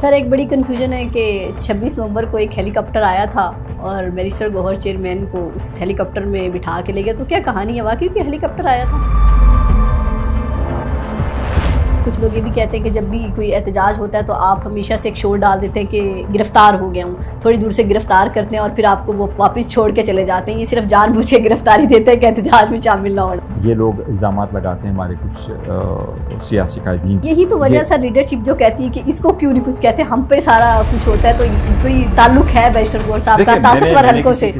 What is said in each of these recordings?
سر ایک بڑی کنفیوژن ہے کہ 26 نومبر کو ایک ہیلی کاپٹر آیا تھا اور بیرسٹر گوہر چیئرمین کو اس ہیلی کاپٹر میں بٹھا کے لے گیا، تو کیا کہانی ہے، واقعی کوئی ہیلی کاپٹر آیا تھا؟ کچھ لوگ یہ بھی کہتے ہیں کہ جب بھی کوئی احتجاج ہوتا ہے تو آپ ہمیشہ سے ایک شور ڈال دیتے ہیں کہ گرفتار ہو گیا ہوں، تھوڑی دور سے گرفتار کرتے ہیں اور پھر آپ کو وہ واپس چھوڑ کے چلے جاتے ہیں، یہ صرف جان بوجھ کے گرفتاری دیتے ہیں کہ احتجاج میں شامل نہ ہونا۔ یہ لوگ الزامات لگاتے ہیں ہمارے کچھ سیاسی قائدین، یہی تو وجہ سر لیڈرشپ جو کہتی ہے کہ اس کو کیوں نہیں کچھ کہتے، ہم پہ سارا کچھ ہوتا ہے، تو کوئی تعلق ہے بیرسٹر گوہر صاحب کا طاقتور حلقوں سے؟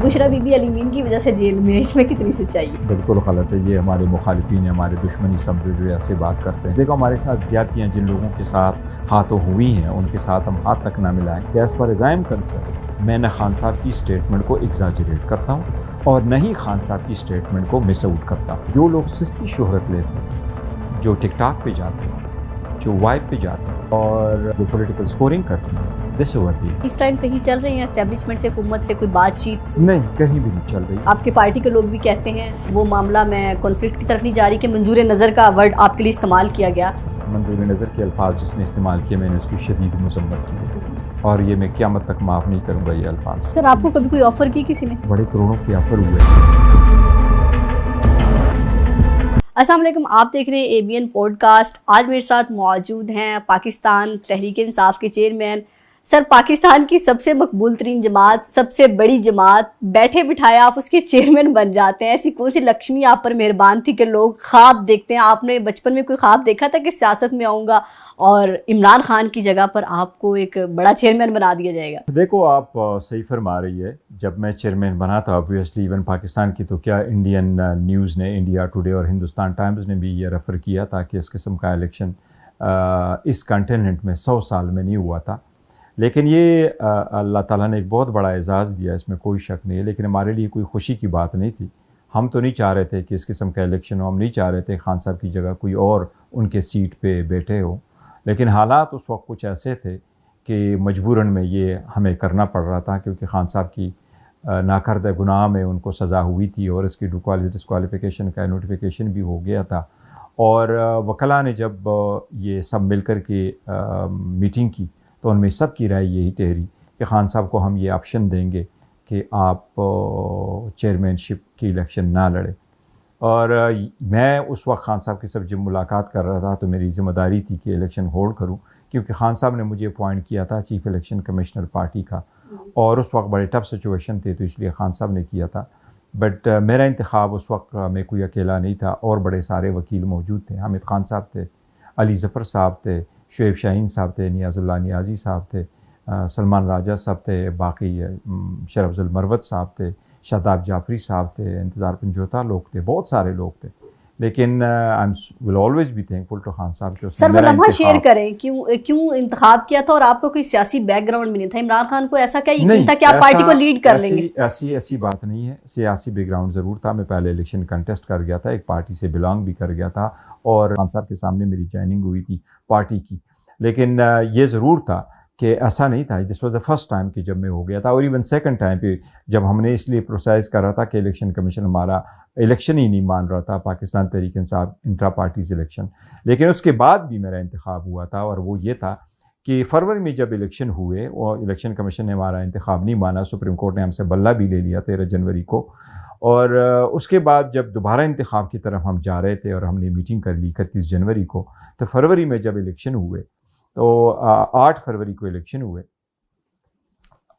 بشرا بی بی علی مین کی وجہ سے جیل میں، اس میں کتنی سچائی ہے؟ بالکل غلط ہے، یہ ہمارے مخالفین ہیں، ہمارے دشمنی سمجھو جو ایسے بات کرتے ہیں۔ دیکھو ہمارے ساتھ زیادتیاں جن لوگوں کے ساتھ ہاتھوں ہوئی ہیں ان کے ساتھ ہم ہاتھ تک نہ ملائیں۔ ایز پر ازائم کنسرن میں نہ خان صاحب کی اسٹیٹمنٹ کو ایگزاجریٹ کرتا ہوں اور نہ ہی خان صاحب کی اسٹیٹمنٹ کو مس آؤٹ کرتا ہوں۔ جو لوگ سستی شہرت لیتے ہیں، جو ٹک ٹاک پہ جاتے ہیں، جو وائب پہ جاتے ہیں اور جو پولیٹیکل سکورنگ کرتے ہیں، اس ٹائم کہیں چل رہے ہیں اسٹیبلشمنٹ سے، حکومت سے کوئی بات چیت؟ نہیں، کہیں بھی نہیں چل رہی۔ آپ کے پارٹی کے لوگ بھی کہتے ہیں وہ معاملہ میں کنفلکٹ کی طرف نہیں جا رہی کہ منظور نظر کا ورڈ آپ کے لیے استعمال کیا گیا؟ منظور نظر کے الفاظ جس نے استعمال کیے میں نے اس کی شدید مذمت کی اور یہ میں قیامت تک معاف نہیں کروں گا یہ الفاظ۔ سر آپ کو کبھی کوئی آفر کی کسی نے؟ بڑے کروڑوں کے آفر ہوئے۔ السلام علیکم، آپ دیکھ رہے ہیں اے بی این پوڈ کاسٹ۔ آج میرے ساتھ موجود ہیں پاکستان تحریک انصاف کے چیئرمین۔ سر پاکستان کی سب سے مقبول ترین جماعت، سب سے بڑی جماعت، بیٹھے بٹھائے آپ اس کے چیئرمین بن جاتے ہیں، ایسی کون سی لکشمی آپ پر مہربان تھی کہ لوگ خواب دیکھتے ہیں؟ آپ نے بچپن میں کوئی خواب دیکھا تھا کہ سیاست میں آؤں گا اور عمران خان کی جگہ پر آپ کو ایک بڑا چیئرمین بنا دیا جائے گا؟ دیکھو آپ صحیح فرما رہی ہے، جب میں چیئرمین بنا تھا obviously ایون پاکستان کی تو کیا انڈین نیوز نے، انڈیا ٹوڈے اور ہندوستان ٹائمز نے بھی یہ ریفر کیا تھا کہ اس قسم کا الیکشن اس کنٹیننٹ میں 100 سال میں نہیں ہوا تھا، لیکن یہ اللہ تعالیٰ نے ایک بہت بڑا اعزاز دیا، اس میں کوئی شک نہیں ہے، لیکن ہمارے لیے کوئی خوشی کی بات نہیں تھی۔ ہم تو نہیں چاہ رہے تھے کہ اس قسم کا الیکشن ہو، ہم نہیں چاہ رہے تھے خان صاحب کی جگہ کوئی اور ان کے سیٹ پہ بیٹھے ہو، لیکن حالات اس وقت کچھ ایسے تھے کہ مجبوراً میں یہ ہمیں کرنا پڑ رہا تھا، کیونکہ خان صاحب کی ناکردہ گناہ میں ان کو سزا ہوئی تھی اور اس کی ڈسکوالیفیکیشن کا نوٹیفیکیشن بھی ہو گیا تھا، اور وکلاء نے جب یہ سب مل کر کے میٹنگ کی تو ان میں سب کی رائے یہی ٹھہری کہ خان صاحب کو ہم یہ آپشن دیں گے کہ آپ چیئرمین شپ کی الیکشن نہ لڑے، اور میں اس وقت خان صاحب کے ساتھ جب ملاقات کر رہا تھا تو میری ذمہ داری تھی کہ الیکشن ہولڈ کروں، کیونکہ خان صاحب نے مجھے اپوائنٹ کیا تھا چیف الیکشن کمشنر پارٹی کا، اور اس وقت بڑے ٹف سچویشن تھے تو اس لیے خان صاحب نے کیا تھا، بٹ میرا انتخاب اس وقت میں کوئی اکیلا نہیں تھا، اور بڑے سارے وکیل موجود تھے، حامد خان صاحب تھے، علی ظفر صاحب تھے، شعیب شاہین صاحب تھے، نیاز اللہ نیازی صاحب تھے، سلمان راجہ صاحب تھے، باقی شرف افضل مروت صاحب تھے، شاداب جعفری صاحب تھے، انتظار پنجوتا لوگ تھے، بہت سارے لوگ تھے، لیکن I will always be thankful to Khan صاحب کے۔ سر وہ لمحہ شیئر کریں کیوں انتخاب کیا تھا، اور آپ کو کوئی سیاسی بیک گراؤنڈ بھی نہیں تھا، عمران خان کو ایسا کیا یقین تھا کہ آپ پارٹی کو لیڈ کر لیں گے؟ ایسی بات نہیں ہے، سیاسی بیک گراؤنڈ ضرور تھا، میں پہلے الیکشن کنٹیسٹ کر گیا تھا، ایک پارٹی سے بلانگ بھی کر گیا تھا، اور خان صاحب کے سامنے میری جوائننگ ہوئی تھی پارٹی کی، لیکن یہ ضرور تھا کہ ایسا نہیں تھا، this was the first time کہ جب میں ہو گیا تھا، اور ایون سیکنڈ ٹائم پہ جب ہم نے اس لیے پروسیس کر رہا تھا کہ الیکشن کمیشن ہمارا الیکشن ہی نہیں مان رہا تھا، Pakistan Tehreek Insaf intra parties election, لیکن اس کے بعد بھی میرا انتخاب ہوا تھا، اور وہ یہ تھا کہ فروری میں جب الیکشن ہوئے اور الیکشن کمیشن نے ہمارا انتخاب نہیں مانا، سپریم کورٹ نے ہم سے بلہ بھی لے لیا 13 جنوری کو، اور اس کے بعد جب دوبارہ انتخاب کی طرف ہم جا رہے تھے اور ہم نے میٹنگ کر لی 31 جنوری کو، تو فروری میں جب الیکشن ہوئے تو 8 فروری کو الیکشن ہوئے،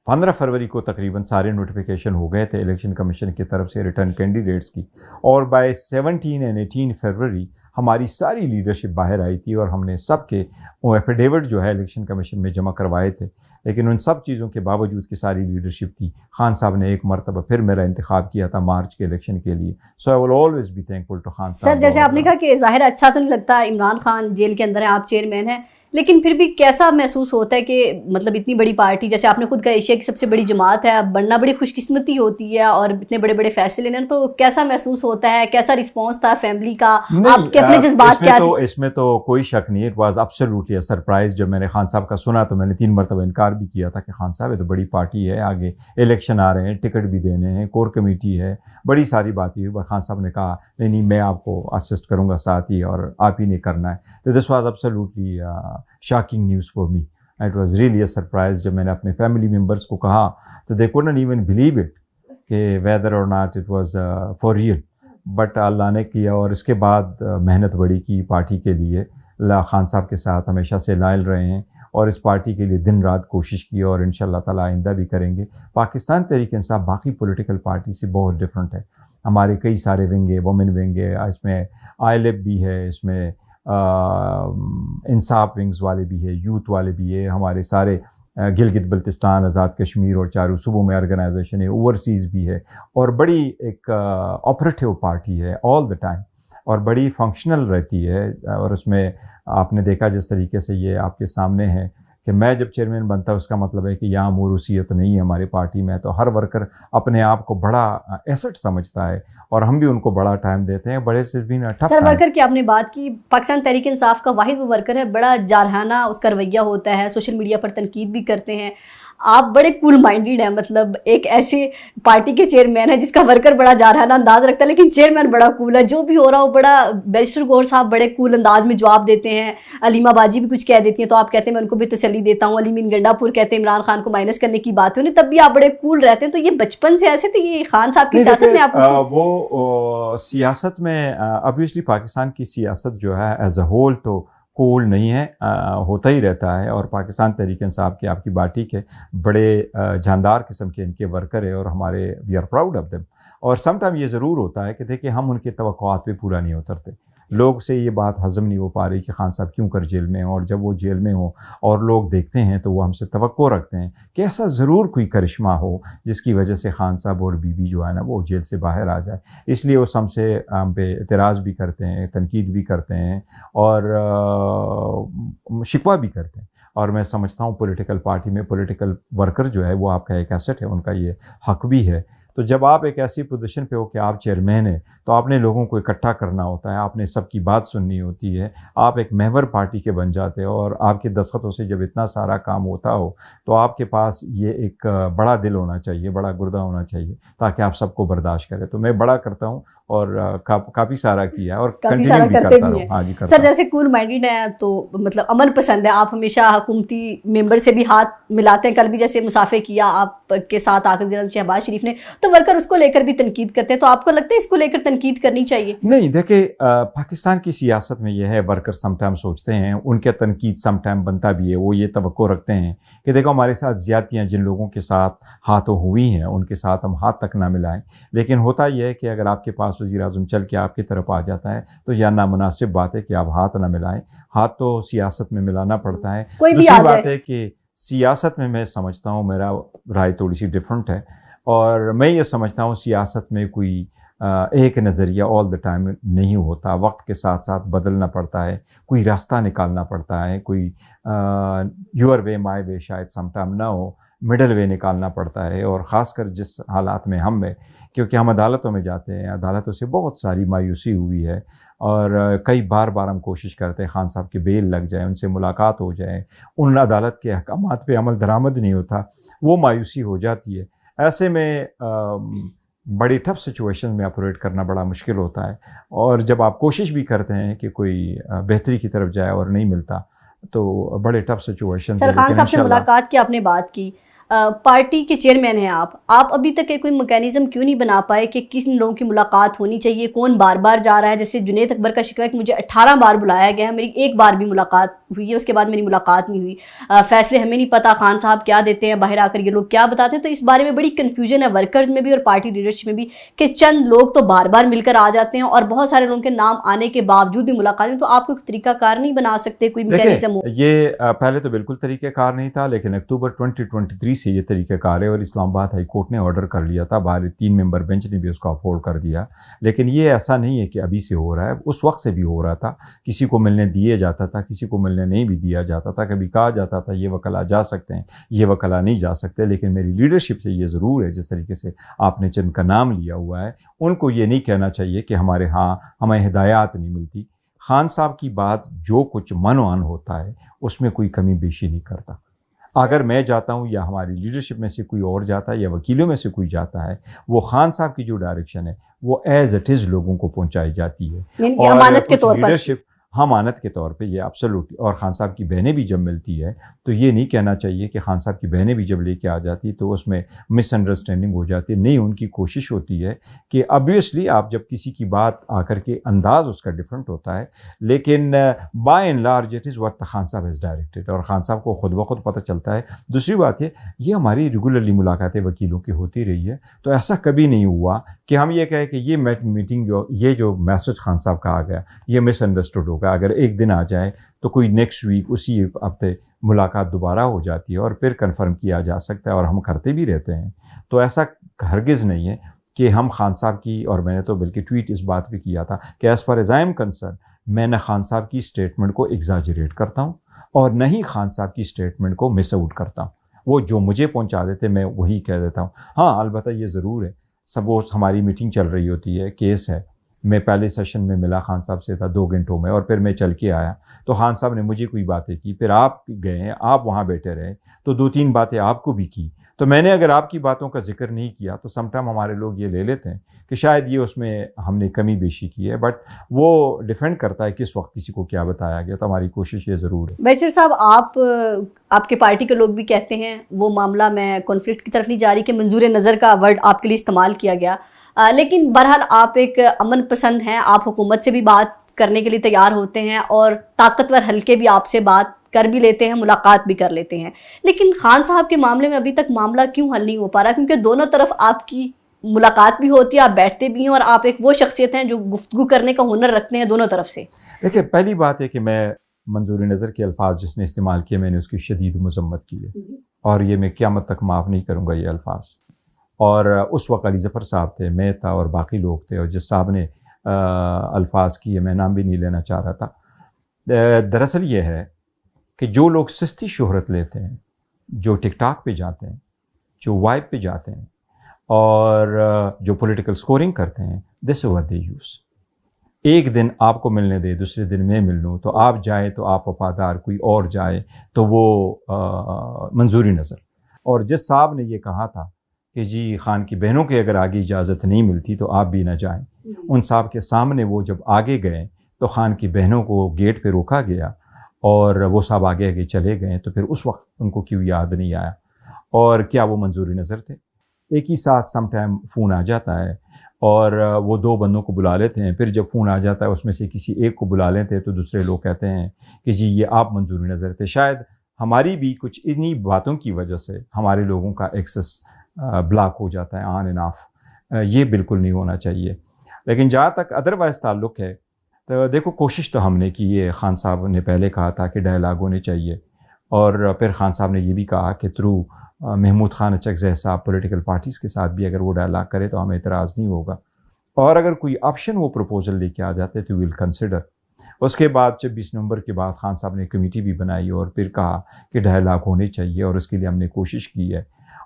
15 فروری کو تقریباً سارے نوٹیفیکیشن ہو گئے تھے الیکشن کمیشن کی طرف سے ریٹرن کینڈیڈیٹس کی، اور بائی 17 اور 18 فروری ہماری ساری لیڈرشپ باہر آئی تھی، اور ہم نے سب کے ایفیڈیوٹ جو ہے الیکشن کمیشن میں جمع کروائے تھے، لیکن ان سب چیزوں کے باوجود کہ ساری لیڈرشپ تھی، خان صاحب نے ایک مرتبہ پھر میرا انتخاب کیا تھا مارچ کے الیکشن کے لیے، so I will always be thankful to Khan sahab. Sir جیسے آپ نے کہا کہ ظاہر اچھا تو نہیں لگتا، عمران خان جیل کے اندر ہیں، آپ چیئرمین ہیں، لیکن پھر بھی کیسا محسوس ہوتا ہے کہ مطلب اتنی بڑی پارٹی، جیسے آپ نے خود کہا ایشیا کی سب سے بڑی جماعت ہے، بننا بڑی خوش قسمتی ہوتی ہے اور اتنے بڑے بڑے فیصلے لینا، تو کیسا محسوس ہوتا ہے، کیسا رسپانس تھا فیملی کا، آپ کے اپنے جذبات کیا تھے؟ اس میں تو کوئی شک نہیں، اٹ واز ایبسلیوٹلی سرپرائز. جب میں نے خان صاحب کا سنا تو میں نے 3 مرتبہ انکار بھی کیا تھا کہ خان صاحب یہ تو بڑی پارٹی ہے، آگے الیکشن آ رہے ہیں، ٹکٹ بھی دینے ہیں، کور کمیٹی ہے، بڑی ساری باتیں ہوئی. خان صاحب نے کہا نہیں میں آپ کو اسسٹ کروں گا ساتھ ہی، اور آپ ہی نے کرنا ہے. تو this was absolutely shocking news for me. It was really a surprise. جب میں نے اپنے فیملی ممبرس کو کہا تو they couldn't even believe it کہ whether or not it was for real. But اللہ نے کیا، اور اس کے بعد محنت بڑی کی پارٹی کے لیے. اللہ خان صاحب کے ساتھ ہمیشہ سے لائل رہے ہیں اور اس پارٹی کے لیے دن رات کوشش کی، اور انشاءاللہ تعالیٰ آئندہ بھی کریں گے. پاکستان تحریک انصاف باقی پولیٹیکل پارٹی سے بہت ڈفرینٹ ہے. ہمارے کئی سارے ونگ ہے، وومن ونگ ہے، اس میں آئی لیب بھی ہے، اس میں انصاف ونگز والے بھی ہے، یوتھ والے بھی ہے، ہمارے سارے گلگت بلتستان، آزاد کشمیر اور چاروں صوبوں میں آرگنائزیشن ہے، اوورسیز بھی ہے، اور بڑی ایک آپریٹیو پارٹی ہے آل دا ٹائم، اور بڑی فنکشنل رہتی ہے. اور اس میں آپ نے دیکھا جس طریقے سے یہ آپ کے سامنے ہے کہ میں جب چیئرمین بنتا اس کا مطلب ہے کہ یہاں موروثیت نہیں ہے ہماری پارٹی میں. تو ہر ورکر اپنے آپ کو بڑا ایسٹ سمجھتا ہے، اور ہم بھی ان کو بڑا ٹائم دیتے ہیں. بڑے صرف سر ورکر کی آپ نے بات کی، پاکستان تحریک انصاف کا واحد وہ ورکر ہے بڑا جارحانہ اس کا رویہ ہوتا ہے، سوشل میڈیا پر تنقید بھی کرتے ہیں. آپ بڑے کول مائنڈیڈ ہیں، مطلب ایک ایسی پارٹی کے چیئرمین ہے جس کا ورکر بڑا جارحانہ انداز رکھتا ہے لیکن چیئرمین بڑا کول ہے. جو بھی ہو رہا ہو بڑا، بیرسٹر گور صاحب بڑے کول انداز میں جواب دیتے ہیں، علیمہ باجی بھی کچھ کہہ دیتی ہیں تو آپ کہتے ہیں میں ان کو بھی تسلی دیتا ہوں، علیم گنڈا پور کہتے ہیں عمران خان کو مائنس کرنے کی بات ہوئی، تب بھی آپ بڑے کول رہتے ہیں. تو یہ بچپن سے ایسے تھے، یہ خان صاحب کی سیاست نے آپ وہ سیاست میں obviously پاکستان کی سیاست جو ہے ایز اے ہول تو کول نہیں ہے، ہوتا ہی رہتا ہے. اور پاکستان تحریک انصاف کی آپ کی بات ٹھیک ہے، بڑے جاندار قسم کے ان کے ورکر ہیں، اور ہمارے we are proud of them. اور سم ٹائم یہ ضرور ہوتا ہے کہ دیکھیں ہم ان کی توقعات پہ پورا نہیں اترتے. لوگ سے یہ بات ہضم نہیں ہو پا رہی کہ خان صاحب کیوں کر جیل میں ہوں، اور جب وہ جیل میں ہوں اور لوگ دیکھتے ہیں تو وہ ہم سے توقع رکھتے ہیں کہ ایسا ضرور کوئی کرشمہ ہو جس کی وجہ سے خان صاحب اور بی بی جو ہے نا وہ جیل سے باہر آ جائے. اس لیے وہ ہم پہ اعتراض بھی کرتے ہیں، تنقید بھی کرتے ہیں، اور شکوہ بھی کرتے ہیں. اور میں سمجھتا ہوں پولیٹیکل پارٹی میں پولیٹیکل ورکر جو ہے وہ آپ کا ایک ایسٹ ہے، ان کا یہ حق بھی ہے. تو جب آپ ایک ایسی پوزیشن پہ ہو کہ آپ چیئرمین ہیں تو آپ نے لوگوں کو اکٹھا کرنا ہوتا ہے، آپ نے سب کی بات سننی ہوتی ہے، آپ ایک محور پارٹی کے بن جاتے ہو، اور آپ کے دستخطوں سے جب اتنا سارا کام ہوتا ہو تو آپ کے پاس یہ ایک بڑا دل ہونا چاہیے، بڑا گردہ ہونا چاہیے تاکہ آپ سب کو برداشت کریں. تو میں بڑا کرتا ہوں اور کافی سارا کیا اور کنٹینیو بھی کرتا رہوں. ہاں جی سر جیسے کول مائنڈیڈ ہیں تو مطلب امن پسند ہے، آپ ہمیشہ حکومتی ممبر سے بھی ہاتھ ملاتے ہیں. کل بھی جیسے مسافے کیا آپ کے ساتھ آ کر جناب شہباز شریف نے، تو ورکر اس کو لے کر بھی تنقید کرتے ہیں، تو آپ کو لگتا ہے اس کو لے کر تنقید کرنی چاہیے؟ نہیں دیکھیں، پاکستان کی سیاست میں یہ ہے ورکر سم ٹائم سوچتے ہیں، ان کے تنقید سم ٹائم بنتا بھی ہے، وہ یہ توقع رکھتے ہیں کہ دیکھو ہمارے ساتھ زیادتیاں جن لوگوں کے ساتھ ہاتھوں ہوئی ہیں ان کے ساتھ ہم ہاتھ تک نہ ملائیں. لیکن ہوتا یہ ہے کہ اگر آپ کے پاس وزیر اعظم چل کے آپ کی طرف آ جاتا ہے تو یہ نامناسب بات ہے کہ آپ ہاتھ نہ ملائیں. ہاتھ تو سیاست میں ملانا پڑتا ہے. دوسری بات ہے کہ سیاست میں سمجھتا ہوں، میرا رائے تھوڑی سی ڈفرینٹ ہے، اور میں یہ سمجھتا ہوں سیاست میں کوئی ایک نظریہ آل دا ٹائم نہیں ہوتا، وقت کے ساتھ ساتھ بدلنا پڑتا ہے، کوئی راستہ نکالنا پڑتا ہے، کوئی یور وے مائی وے شاید سم ٹائم نہ ہو، مڈل وے نکالنا پڑتا ہے. اور خاص کر جس حالات میں ہم کیونکہ ہم عدالتوں میں جاتے ہیں، عدالتوں سے بہت ساری مایوسی ہوئی ہے، اور کئی بار ہم کوشش کرتے ہیں خان صاحب کی بیل لگ جائے، ان سے ملاقات ہو جائے، ان عدالت کے احکامات پہ عمل درآمد نہیں ہوتا، وہ مایوسی ہو جاتی ہے. ایسے میں بڑی ٹف سچویشن میں آپریٹ کرنا بڑا مشکل ہوتا ہے، اور جب آپ کوشش بھی کرتے ہیں کہ کوئی بہتری کی طرف جائے اور نہیں ملتا تو بڑے ٹف سچویشن. سر خان صاحب سے ملاقات کی آپ نے بات کی، پارٹی کے چیئرمین ہیں آپ ابھی تک کوئی میکینزم کیوں نہیں بنا پائے کہ کس لوگوں کی ملاقات ہونی چاہیے، کون بار بار جا رہا ہے؟ جیسے جنید اکبر کا شکوہ ہے کہ مجھے 18 بار بلایا گیا ہے، میری ایک بار بھی ملاقات ہوئی ہے، اس کے بعد میری ملاقات نہیں ہوئی. فیصلے ہمیں نہیں پتہ خان صاحب کیا دیتے ہیں، باہر آ کر یہ لوگ کیا بتاتے ہیں. تو اس بارے میں بڑی کنفیوژن ہے ورکرز میں بھی اور پارٹی لیڈرشپ میں بھی کہ چند لوگ تو بار بار مل کر آ جاتے ہیں اور بہت سارے لوگوں کے نام آنے کے باوجود بھی ملاقات نہیں. تو آپ کوئی طریقہ کار نہیں بنا سکتے، کوئی میکینزم ہو؟ یہ پہلے تو بالکل طریقہ کار نہیں تھا، لیکن اکتوبر 2023 سے یہ طریقہ کار ہے, اور اسلام آباد ہائی کورٹ نے آرڈر کر لیا تھا, باہر 3 ممبر بینچ نے بھی اس کو اپہولڈ کر دیا. لیکن یہ ایسا نہیں ہے کہ ابھی سے ہو رہا ہے, اس وقت سے بھی ہو رہا تھا. کسی کو ملنے دیے جاتا تھا, کسی کو ملنے نہیں بھی دیا جاتا تھا. کبھی کہا جاتا تھا یہ وکلا جا سکتے ہیں, یہ وکلا نہیں جا سکتے. لیکن میری لیڈرشپ سے یہ ضرور ہے, جس طریقے سے آپ نے جن کا نام لیا ہوا ہے, ان کو یہ نہیں کہنا چاہیے کہ ہمارے ہاں ہمیں ہدایات نہیں ملتی. خان صاحب کی بات جو کچھ من و عن ہوتا ہے اس میں کوئی کمی بیشی نہیں کرتا. اگر میں جاتا ہوں یا ہماری لیڈرشپ میں سے کوئی اور جاتا ہے یا وکیلوں میں سے کوئی جاتا ہے, وہ خان صاحب کی جو ڈائریکشن ہے وہ ایز اٹ از لوگوں کو پہنچائی جاتی ہے. اور امانت کے طور پر لیڈرشپ امانت کے طور پہ, یہ ایبسولوٹلی. اور خان صاحب کی بہنیں بھی جب ملتی ہے تو یہ نہیں کہنا چاہیے کہ خان صاحب کی بہنیں بھی جب لے کے آ جاتی تو اس میں مس انڈرسٹینڈنگ ہو جاتی ہے. نہیں, ان کی کوشش ہوتی ہے کہ آبویسلی آپ جب کسی کی بات آ کر کے انداز اس کا ڈفرینٹ ہوتا ہے, لیکن by and large it is what Khan صاحب ہیز ڈائریکٹڈ, اور خان صاحب کو خود بخود پتہ چلتا ہے. دوسری بات یہ ہماری ریگولرلی ملاقاتیں وکیلوں کی ہوتی رہی ہے, تو ایسا کبھی نہیں ہوا کہ ہم یہ کہیں کہ یہ میٹنگ جو میسج خان صاحب کا آ گیا یہ مس انڈرسٹوڈ ہوگا. اگر ایک دن آ جائے تو کوئی نیکسٹ ویک اسی ہفتے ملاقات دوبارہ ہو جاتی ہے اور پھر کنفرم کیا جا سکتا ہے, اور ہم کرتے بھی رہتے ہیں. تو ایسا ہرگز نہیں ہے کہ ہم خان صاحب کی, اور میں نے تو بلکہ ٹویٹ اس بات پہ کیا تھا کہ as far as I am concern, میں نہ خان صاحب کی اسٹیٹمنٹ کو ایگزاجریٹ کرتا ہوں اور نہ ہی خان صاحب کی اسٹیٹمنٹ کو مس آؤٹ کرتا ہوں. وہ جو مجھے پہنچا دیتے میں وہی کہہ دیتا ہوں. ہاں البتہ یہ ضرور ہے, سپوز ہماری میٹنگ چل رہی ہوتی ہے, کیس ہے, میں پہلے سیشن میں ملا خان صاحب سے تھا 2 گھنٹوں میں, اور پھر میں چل کے آیا تو خان صاحب نے مجھے کوئی باتیں کی, پھر آپ گئے, آپ وہاں بیٹھے رہے تو 2-3 باتیں آپ کو بھی کی. تو میں نے اگر آپ کی باتوں کا ذکر نہیں کیا تو سم ٹائم ہمارے لوگ یہ لے لیتے ہیں کہ شاید یہ اس میں ہم نے کمی بیشی کی ہے, بٹ وہ ڈیفینڈ کرتا ہے کس وقت کسی کو کیا بتایا گیا. تو ہماری کوشش یہ ضرور ہے. بیچر صاحب, آپ کے پارٹی کے لوگ بھی کہتے ہیں, وہ معاملہ میں کانفلکٹ کی طرف نہیں جا رہی کہ منظور نظر کا ورڈ آپ کے لیے استعمال کیا گیا, لیکن بہرحال آپ ایک امن پسند ہیں, آپ حکومت سے بھی بات کرنے کے لیے تیار ہوتے ہیں اور طاقتور حلقے بھی آپ سے بات کر بھی لیتے ہیں, ملاقات بھی کر لیتے ہیں. لیکن خان صاحب کے معاملے میں ابھی تک معاملہ کیوں حل نہیں ہو پا رہا؟ کیونکہ دونوں طرف آپ کی ملاقات بھی ہوتی ہے, آپ بیٹھتے بھی ہیں, اور آپ ایک وہ شخصیت ہیں جو گفتگو کرنے کا ہنر رکھتے ہیں دونوں طرف سے. دیکھیں, پہلی بات ہے کہ میں منظور نظر کے الفاظ جس نے استعمال کیے میں نے اس کی شدید مذمت کی ہے, اور یہ میں قیامت تک معاف نہیں کروں گا یہ الفاظ. اور اس وقت علی ظفر صاحب تھے, میں تھا, اور باقی لوگ تھے, اور جس صاحب نے الفاظ کیے میں نام بھی نہیں لینا چاہ رہا تھا. دراصل یہ ہے کہ جو لوگ سستی شہرت لیتے ہیں, جو ٹک ٹاک پہ جاتے ہیں, جو وائب پہ جاتے ہیں, اور جو پولیٹیکل سکورنگ کرتے ہیں, دس از واٹ دے یوز. ایک دن آپ کو ملنے دے, دوسرے دن میں مل لوں, تو آپ جائیں تو آپ وفادار, کوئی اور جائے تو وہ منظوری نظر. اور جس صاحب نے یہ کہا تھا کہ جی خان کی بہنوں کے اگر آگے اجازت نہیں ملتی تو آپ بھی نہ جائیں, ان صاحب کے سامنے وہ جب آگے گئے تو خان کی بہنوں کو گیٹ پہ روکا گیا, اور وہ صاحب آگے آگے چلے گئے, تو پھر اس وقت ان کو کیوں یاد نہیں آیا؟ اور کیا وہ منظوری نظر تھے؟ ایک ہی ساتھ سم ٹائم فون آ جاتا ہے اور وہ 2 بندوں کو بلا لیتے ہیں, پھر جب فون آ جاتا ہے اس میں سے کسی ایک کو بلا لیتے ہیں تو دوسرے لوگ کہتے ہیں کہ جی یہ آپ منظوری نظر تھے. شاید ہماری بھی کچھ انہی باتوں کی وجہ سے ہمارے لوگوں کا ایکسس بلاک ہو جاتا ہے آن اینڈ آف. یہ بالکل نہیں ہونا چاہیے. لیکن جہاں تک ادروائز تعلق ہے تو دیکھو, کوشش تو ہم نے کی ہے. خان صاحب نے پہلے کہا تھا کہ ڈائلاگ ہونے چاہیے, اور پھر خان صاحب نے یہ بھی کہا کہ تھرو محمود خان اچکزئی صاحب پولیٹیکل پارٹیز کے ساتھ بھی اگر وہ ڈائلاگ کرے تو ہمیں اعتراض نہیں ہوگا, اور اگر کوئی آپشن وہ پروپوزل لے کے آ جاتے تو ویل کنسیڈر. اس کے بعد 26 نومبر کے بعد خان صاحب نے کمیٹی بھی بنائی اور پھر کہا کہ ڈائلاگ ہونے چاہیے, اور اس کے لیے ہم نے کوشش کی ہے.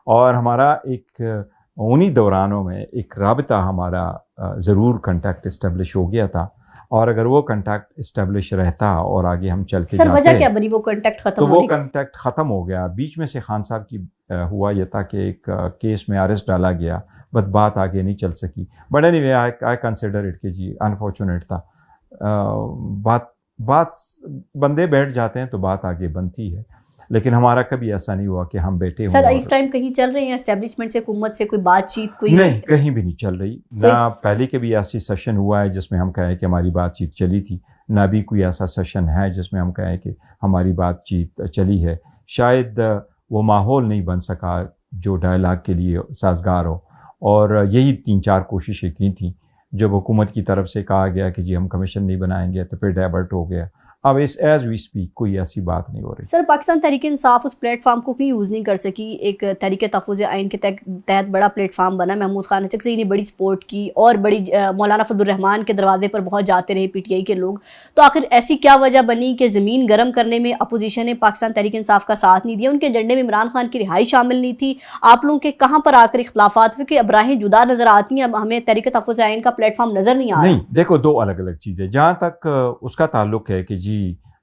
اور ہمارا ایک انہی دورانوں میں ایک رابطہ ہمارا ضرور کنٹیکٹ اسٹیبلش ہو گیا تھا, اور اگر وہ کنٹیکٹ اسٹیبلش رہتا اور آگے ہم چل کے سر وجہ کیا بنی وہ کنٹیکٹ ختم تو ہونے وہ کنٹیکٹ ختم ہو گیا. بیچ میں سے خان صاحب کی ہوا یہ تھا کہ ایک کیس میں اریسٹ ڈالا گیا, بٹ بات آگے نہیں چل سکی. But any way I consider it کہ جی انفارچونیٹ تھا. بات بندے بیٹھ جاتے ہیں تو بات آگے بنتی ہے, لیکن ہمارا کبھی ایسا نہیں ہوا کہ ہم بیٹھے ہوں. سر اس ٹائم کہیں چل رہے ہیں اسٹیبلشمنٹ سے, حکومت سے کوئی بات چیت؟ کوئی نہیں, کہیں بھی نہیں چل رہی. نہ پہلے کے بھی ایسی سیشن ہوا ہے جس میں ہم کہیں کہ ہماری بات چیت چلی تھی, نہ بھی کوئی ایسا سیشن ہے جس میں ہم کہیں کہ ہماری بات چیت چلی ہے. شاید وہ ماحول نہیں بن سکا جو ڈائلاگ کے لیے سازگار ہو, اور یہی 3-4 کوششیں کی تھیں. جب حکومت کی طرف سے کہا گیا کہ جی ہم کمیشن نہیں بنائیں گے تو پھر ڈائیورٹ ہو گیا. اب اس ایز وی اسپیک کوئی ایسی بات نہیں ہو رہی. سر پاکستان تحریک انصاف اس پلیٹ فارم کو کیوں یوز نہیں کر سکی؟ ایک تحریک تحفظ آئین کے تحت بڑا پلیٹ فارم بنا, محمود خان چکزئی نے بڑی سپورٹ کی اور بڑی مولانا فضل الرحمان کے دروازے پر بہت جاتے رہے پی ٹی آئی کے لوگ, تو آخر ایسی کیا وجہ بنی کہ زمین گرم کرنے میں اپوزیشن نے پاکستان تحریک انصاف کا ساتھ نہیں دیا؟ ان کے ایجنڈے میں عمران خان کی رہائی شامل نہیں تھی. آپ لوگوں کے کہاں پر آ کر اختلافات ہوئے کہ اب راہیں جدا نظر آتی ہیں, اب ہمیں تحریک تحفظ آئین کا پلیٹ فارم نظر نہیں آ رہا؟ نہیں, دیکھو دو الگ الگ چیزیں. جہاں تک اس کا تعلق ہے کہ جی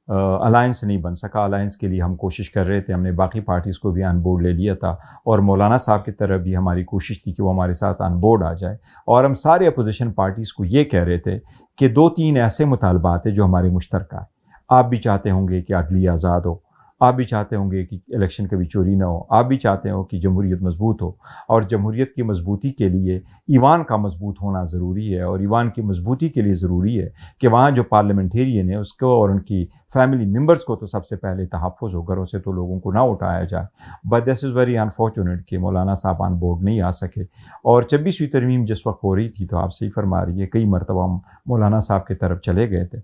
الائنس نہیں بن سکا, الائنس کے لیے ہم کوشش کر رہے تھے, ہم نے باقی پارٹیز کو بھی آن بورڈ لے لیا تھا, اور مولانا صاحب کی طرف بھی ہماری کوشش تھی کہ وہ ہمارے ساتھ آن بورڈ آ جائے, اور ہم سارے اپوزیشن پارٹیز کو یہ کہہ رہے تھے کہ 2-3 ایسے مطالبات ہیں جو ہمارے مشترکہ ہیں. آپ بھی چاہتے ہوں گے کہ عدلیہ آزاد ہو, آپ بھی چاہتے ہوں گے کہ الیکشن کبھی چوری نہ ہو, آپ بھی چاہتے ہو کہ جمہوریت مضبوط ہو, اور جمہوریت کی مضبوطی کے لیے ایوان کا مضبوط ہونا ضروری ہے, اور ایوان کی مضبوطی کے لیے ضروری ہے کہ وہاں جو پارلیمنٹیرین ہے اس کو اور ان کی فیملی ممبرز کو تو سب سے پہلے تحفظ ہو, گھروں سے تو لوگوں کو نہ اٹھایا جائے. But this is very unfortunate کہ مولانا صاحب آن بورڈ نہیں آ سکے. اور 26ویں ترمیم جس وقت ہو رہی تھی تو آپ صحیح فرما رہی ہے, کئی مرتبہ ہم مولانا صاحب کی طرف چلے گئے تھے.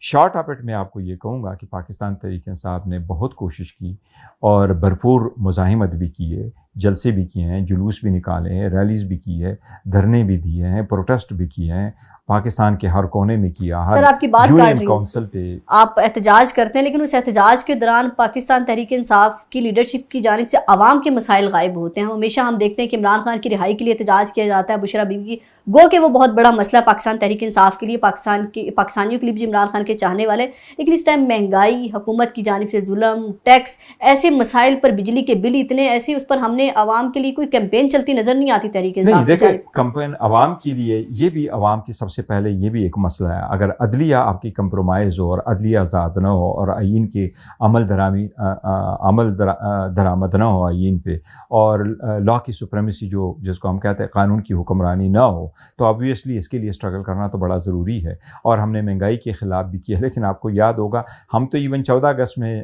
شارٹ آف اٹ میں آپ کو یہ کہوں گا کہ پاکستان تحریک انصاف نے بہت کوشش کی اور بھرپور مزاحمت بھی کی ہے, جلسے بھی کیے ہیں, جلوس بھی نکالے ہیں, ریلیز بھی کی ہے, دھرنے بھی دیے ہیں, پروٹیسٹ بھی کیے ہیں, پاکستان کے ہر کونے میں کیا. سر آپ کی بات کاٹ رہی کونسل پہ آپ احتجاج کرتے ہیں, لیکن اس احتجاج کے دوران پاکستان تحریک انصاف کی لیڈرشپ کی جانب سے عوام کے مسائل غائب ہوتے ہیں. ہمیشہ ہم دیکھتے ہیں کہ عمران خان کی رہائی کے لیے احتجاج کیا جاتا ہے, بشرا بیوی کی, گو کہ وہ بہت بڑا مسئلہ پاکستان تحریک انصاف کے لیے, پاکستانیوں کے لیے بھی عمران خان کے چاہنے والے, لیکن اس ٹائم مہنگائی, حکومت کی جانب سے ظلم, ٹیکس, ایسے مسائل پر, بجلی کے بل اتنے ایسے, اس پر ہم نے عوام کے لیے کوئی کیمپین چلتی نظر نہیں آتی تحریک انصاف. نہیں دیکھیں, کیمپین عوام کے لیے یہ بھی عوام کی سب سے پہلے یہ بھی ایک مسئلہ ہے. اگر عدلیہ آپ کی کمپرومائز ہو اور عدلیہ آزاد نہ ہو اور آئین کے عمل درآمد نہ ہو آئین پہ, اور لا کی سپریمیسی جو جس کو ہم کہتے ہیں قانون کی حکمرانی نہ ہو, تو آبویسلی اس کے لیے اسٹرگل کرنا تو بڑا ضروری ہے. اور ہم نے مہنگائی کے خلاف بھی کیا, لیکن آپ کو یاد ہوگا ہم تو ایون 14 اگست میں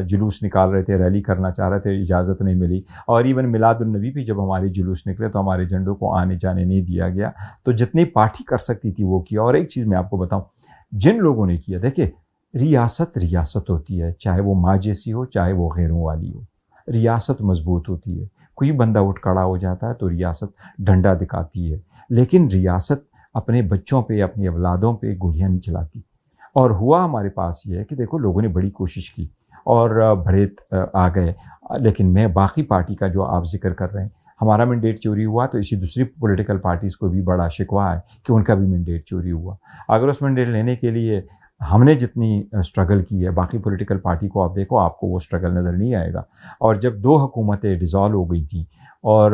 جلوس نکال رہے تھے, ریلی کرنا چاہ رہے تھے, اجازت نہیں ملی. اور ایون میلاد النبی بھی جب ہمارے جلوس نکلے تو ہمارے جھنڈوں کو آنے جانے نہیں دیا گیا. تو جتنی پارٹی کر سکتی تھی وہ کیا. اور ایک چیز میں آپ کو بتاؤں, جن لوگوں نے کیا, دیکھیں ریاست ہوتی ہے, چاہے وہ ماں جیسی ہو چاہے وہ غیروں والی ہو, ریاست مضبوط ہوتی ہے. کوئی بندہ اٹھ کھڑا ہو جاتا ہے تو ریاست ڈنڈا دکھاتی ہے, لیکن ریاست اپنے بچوں پہ, اپنی اولادوں پہ گولیاں نہیں چلاتی. اور ہوا ہمارے پاس یہ ہے کہ دیکھو لوگوں نے بڑی کوشش کی اور بڑے آ گئے, لیکن میں باقی پارٹی کا جو آپ ذکر کر رہے ہیں, ہمارا مینڈیٹ چوری ہوا تو اسی دوسری پولیٹیکل پارٹیز کو بھی بڑا شکوہ ہے کہ ان کا بھی مینڈیٹ چوری ہوا. اگر اس مینڈیٹ لینے کے لیے ہم نے جتنی اسٹرگل کی ہے, باقی پولیٹیکل پارٹی کو آپ دیکھو, آپ کو وہ اسٹرگل نظر نہیں آئے گا. اور جب 2 حکومتیں ڈیزالو ہو گئی تھیں اور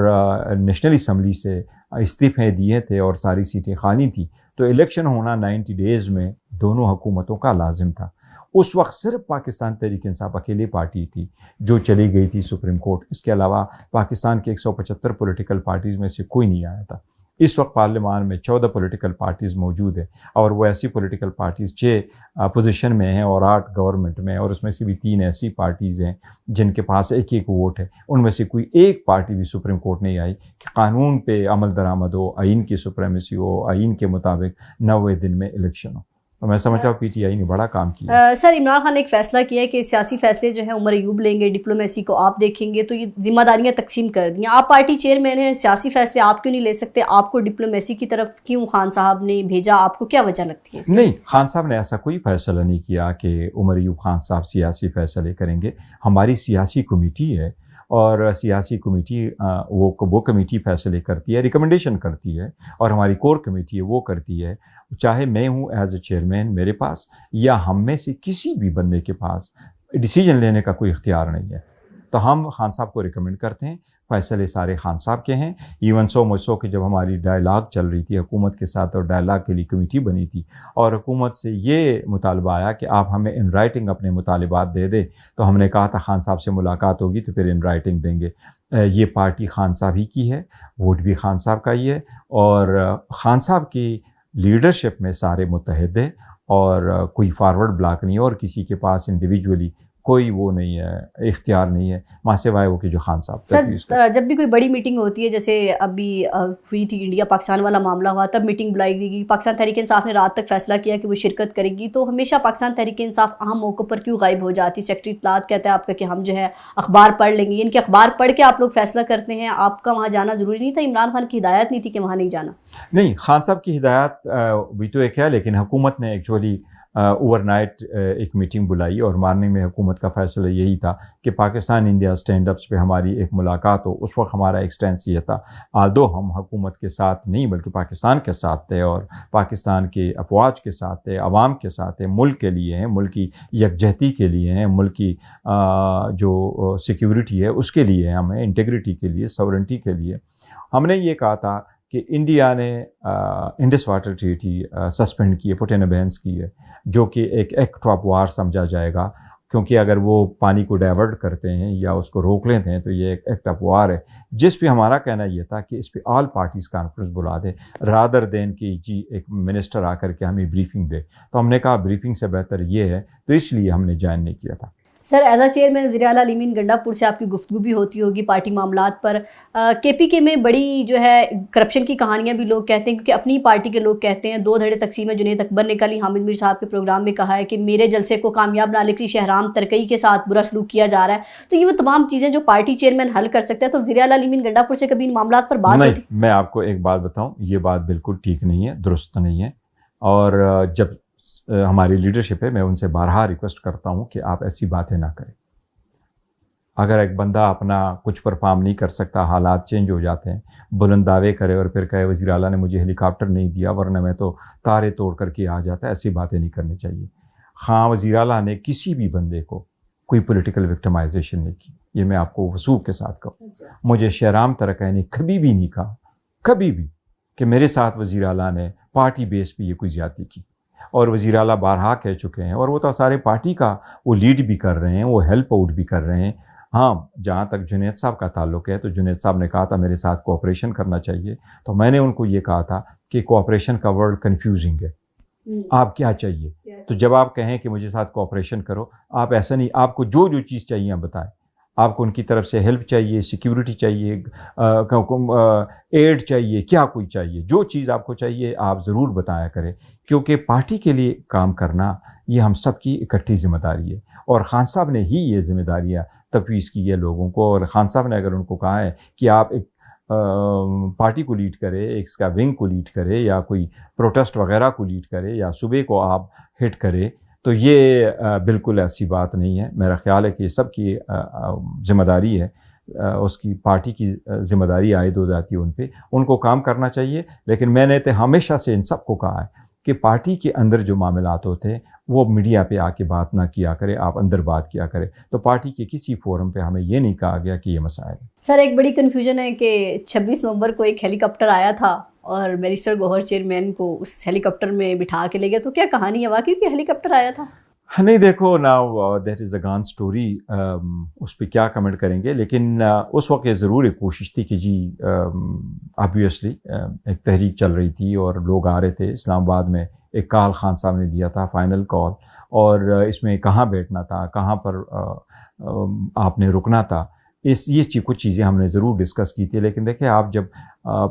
نیشنل اسمبلی سے استعفے دیے تھے اور ساری سیٹیں خالی تھیں, تو الیکشن ہونا 90 ڈیز میں دونوں حکومتوں کا لازم تھا. اس وقت صرف پاکستان تحریک انصاف اکیلی پارٹی تھی جو چلی گئی تھی سپریم کورٹ. اس کے علاوہ پاکستان کے 175 پولیٹیکل پارٹیز میں سے کوئی نہیں آیا تھا. اس وقت پارلیمان میں 14 پولیٹیکل پارٹیز موجود ہیں, اور وہ ایسی پولیٹیکل پارٹیز 6 اپوزیشن میں ہیں اور 8 گورنمنٹ میں, اور اس میں سے بھی 3 ایسی پارٹیز ہیں جن کے پاس ایک ووٹ ہے. ان میں سے کوئی ایک پارٹی بھی سپریم کورٹ نہیں آئی کہ قانون پہ عمل درآمد ہو, آئین کی سپریمیسی ہو, آئین کے مطابق 90 دن میں الیکشن ہو. تو میں سمجھتا ہوں پی ٹی آئی نے بڑا کام کیا. سر عمران خان نے ایک فیصلہ کیا ہے کہ سیاسی فیصلے جو ہیں عمر ایوب لیں گے, ڈپلومیسی کو آپ دیکھیں گے, تو یہ ذمہ داریاں تقسیم کر دیں. آپ پارٹی چیئرمین ہیں, سیاسی فیصلے آپ کیوں نہیں لے سکتے؟ آپ کو ڈپلومیسی کی طرف کیوں خان صاحب نے بھیجا؟ آپ کو کیا وجہ لگتی ہے؟ نہیں, خان صاحب نے ایسا کوئی فیصلہ نہیں کیا کہ عمر ایوب خان صاحب سیاسی فیصلے کریں گے. ہماری سیاسی کمیٹی ہے, اور سیاسی کمیٹی وہ کمیٹی فیصلے کرتی ہے, ریکمنڈیشن کرتی ہے, اور ہماری کور کمیٹی ہے وہ کرتی ہے. چاہے میں ہوں ایز اے چیئرمین, میرے پاس یا ہم میں سے کسی بھی بندے کے پاس ڈیسیجن لینے کا کوئی اختیار نہیں ہے. تو ہم خان صاحب کو ریکمنڈ کرتے ہیں, فیصلے سارے خان صاحب کے ہیں. ایون سو کہ جب ہماری ڈائلاگ چل رہی تھی حکومت کے ساتھ, اور ڈائلاگ کے لیے کمیٹی بنی تھی, اور حکومت سے یہ مطالبہ آیا کہ آپ ہمیں ان رائٹنگ اپنے مطالبات دے دیں, تو ہم نے کہا تھا خان صاحب سے ملاقات ہوگی تو پھر ان رائٹنگ دیں گے. یہ پارٹی خان صاحب ہی کی ہے, ووٹ بھی خان صاحب کا ہی ہے, اور خان صاحب کی لیڈرشپ میں سارے متحد ہیں, اور کوئی فارورڈ بلاک نہیں ہے, اور کسی کے پاس انڈیویجولی کوئی وہ نہیں ہے، اختیار نہیں ہے ماں سوائے وہ کہ جو خان صاحب سر جب بھی کوئی بڑی میٹنگ ہوتی ہے، جیسے ابھی ہوئی تھی انڈیا پاکستان والا معاملہ ہوا، تب میٹنگ بلائی گئی، پاکستان تحریک انصاف نے رات تک فیصلہ کیا کہ وہ شرکت کرے گی، تو ہمیشہ پاکستان تحریک انصاف اہم موقع پر کیوں غائب ہو جاتی؟ سیکرٹری اطلاعات کہتا ہے آپ کا کہ ہم جو ہے اخبار پڑھ لیں گے، یعنی کہ اخبار پڑھ کے آپ لوگ فیصلہ کرتے ہیں، آپ کا وہاں جانا ضروری نہیں تھا؟ عمران خان کی ہدایت نہیں تھی کہ وہاں نہیں جانا؟ نہیں، خان صاحب کی ہدایت بھی تو ایک ہے، لیکن حکومت نے ایکچولی اوور نائٹ ایک میٹنگ بلائی اور مارننگ میں حکومت کا فیصلہ یہی تھا کہ پاکستان انڈیا اسٹینڈ اپس پہ ہماری ایک ملاقات ہو. اس وقت ہمارا ایک اسٹینس یہ تھا، آدھو ہم حکومت کے ساتھ نہیں بلکہ پاکستان کے ساتھ تھے اور پاکستان کے افواج کے ساتھ تھے، عوام کے ساتھ تھے، ملک کے لیے ہیں، ملک کی یکجہتی کے لیے ہیں، ملک کی جو سیکیورٹی ہے اس کے لیے ہیں، ہمیں انٹیگریٹی کے لیے، سورنٹی کے لیے. ہم نے یہ کہا تھا کہ انڈیا نے انڈس واٹر ٹریٹی سسپینڈ کی ہے، پٹ ان ابینس کی ہے، جو کہ ایک ایکٹ آف وار سمجھا جائے گا، کیونکہ اگر وہ پانی کو ڈائیورٹ کرتے ہیں یا اس کو روک لیتے ہیں تو یہ ایک ایکٹ آف وار ہے. جس پہ ہمارا کہنا یہ تھا کہ اس پہ آل پارٹیز کانفرنس بلا دے رادر دین کہ جی ایک منسٹر آ کر کے ہمیں بریفنگ دے. تو ہم نے کہا بریفنگ سے بہتر یہ ہے، تو اس لیے ہم نے جوائن نہیں کیا تھا. سر ایز اے چیئرمین وزیر اعلیٰ علی مین گنڈا پور سے آپ کی گفتگو بھی ہوتی ہوگی پارٹی معاملات پر. کے پی کے میں بڑی جو ہے کرپشن کی کہانیاں بھی لوگ کہتے ہیں، کیونکہ اپنی پارٹی کے لوگ کہتے ہیں. 2 دھڑے تقسیم ہے جنید اکبر نے کل ہی حامد میر صاحب کے پروگرام میں کہا ہے کہ میرے جلسے کو کامیاب بنانے کے لیے شہرام ترکئی کے ساتھ برا سلوک کیا جا رہا ہے. تو یہ وہ تمام چیزیں جو پارٹی چیئرمین حل کر سکتا ہے، تو وزیر اعلیٰ علی مین گنڈا پور سے کبھی ان معاملات پر بات ہوتی؟ میں آپ کو ایک بات بتاؤں، یہ بات بالکل ٹھیک نہیں ہے، درست نہیں ہے. اور جب ہماری لیڈرشپ ہے، میں ان سے بارہا ریکویسٹ کرتا ہوں کہ آپ ایسی باتیں نہ کریں. اگر ایک بندہ اپنا کچھ پرفارم نہیں کر سکتا، حالات چینج ہو جاتے ہیں، بلند دعوے کرے اور پھر کہے وزیر اعلیٰ نے مجھے ہیلی کاپٹر نہیں دیا ورنہ میں تو تارے توڑ کر کے آ جاتا ہے، ایسی باتیں نہیں کرنی چاہیے. خواہ وزیر اعلیٰ نے کسی بھی بندے کو کوئی پولیٹیکل وکٹمائزیشن نہیں کی، یہ میں آپ کو وثوق کے ساتھ کہوں. مجھے شہرام ترکئی نے کبھی بھی نہیں کہا، کبھی بھی، کہ میرے ساتھ وزیر اعلیٰ نے پارٹی بیس پہ یہ کوئی زیادتی کی. اور وزیر اعلیٰ بارہا کہہ چکے ہیں، اور وہ تو سارے پارٹی کا وہ لیڈ بھی کر رہے ہیں، وہ ہیلپ آؤٹ بھی کر رہے ہیں. ہاں، جہاں تک جنید صاحب کا تعلق ہے تو جنید صاحب نے کہا تھا میرے ساتھ کوآپریشن کرنا چاہیے، تو میں نے ان کو یہ کہا تھا کہ کوآپریشن کا ورڈ کنفیوزنگ ہے، آپ کیا چاہیے؟ تو جب آپ کہیں کہ مجھے ساتھ کوآپریشن کرو، آپ ایسا نہیں، آپ کو جو چیز چاہیے آپ بتائیں. آپ کو ان کی طرف سے ہیلپ چاہیے، سیکیورٹی چاہیے، ایڈ چاہیے، کیا کوئی چاہیے، جو چیز آپ کو چاہیے آپ ضرور بتایا کریں، کیونکہ پارٹی کے لیے کام کرنا یہ ہم سب کی اکٹھی ذمہ داری ہے. اور خان صاحب نے ہی یہ ذمہ داریاں تفویض کی ہے لوگوں کو. اور خان صاحب نے اگر ان کو کہا ہے کہ آپ ایک پارٹی کو لیڈ کرے، ایک اس کا ونگ کو لیڈ کرے، یا کوئی پروٹیسٹ وغیرہ کو لیڈ کرے، یا صوبے کو آپ ہٹ کرے، تو یہ بالکل ایسی بات نہیں ہے. میرا خیال ہے کہ یہ سب کی ذمہ داری ہے، اس کی پارٹی کی ذمہ داری عائد ہو جاتی ہے ان پہ، ان کو کام کرنا چاہیے. لیکن میں نے تو ہمیشہ سے ان سب کو کہا ہے کہ پارٹی کے اندر جو معاملات ہوتے ہیں وہ میڈیا پہ آ کے بات نہ کیا کرے، آپ اندر بات کیا کرے. تو پارٹی کے کسی فورم پہ ہمیں یہ نہیں کہا گیا کہ یہ مسائل ہے. سر ایک بڑی کنفیوژن ہے کہ 26 نومبر کو ایک ہیلی کاپٹر آیا تھا اور بیرسٹر گوہر چیئرمین کو اس ہیلی کاپٹر میں بٹھا کے لے گیا، تو کیا کہانی ہے واقعی کہ ہیلی کاپٹر آیا تھا؟ نہیں، دیکھو now that is a gone story, اس پہ کیا کمنٹ کریں گے. لیکن اس وقت یہ ضرور ایک کوشش تھی کہ جی آبویسلی ایک تحریک چل رہی تھی اور لوگ آ رہے تھے. اسلام آباد میں ایک کال خان صاحب نے دیا تھا، فائنل کال، اور اس میں کہاں بیٹھنا تھا، کہاں پر آپ نے رکنا تھا، یہ کچھ چیزیں ہم نے ضرور ڈسکس کی تھی. لیکن دیکھیں، آپ جب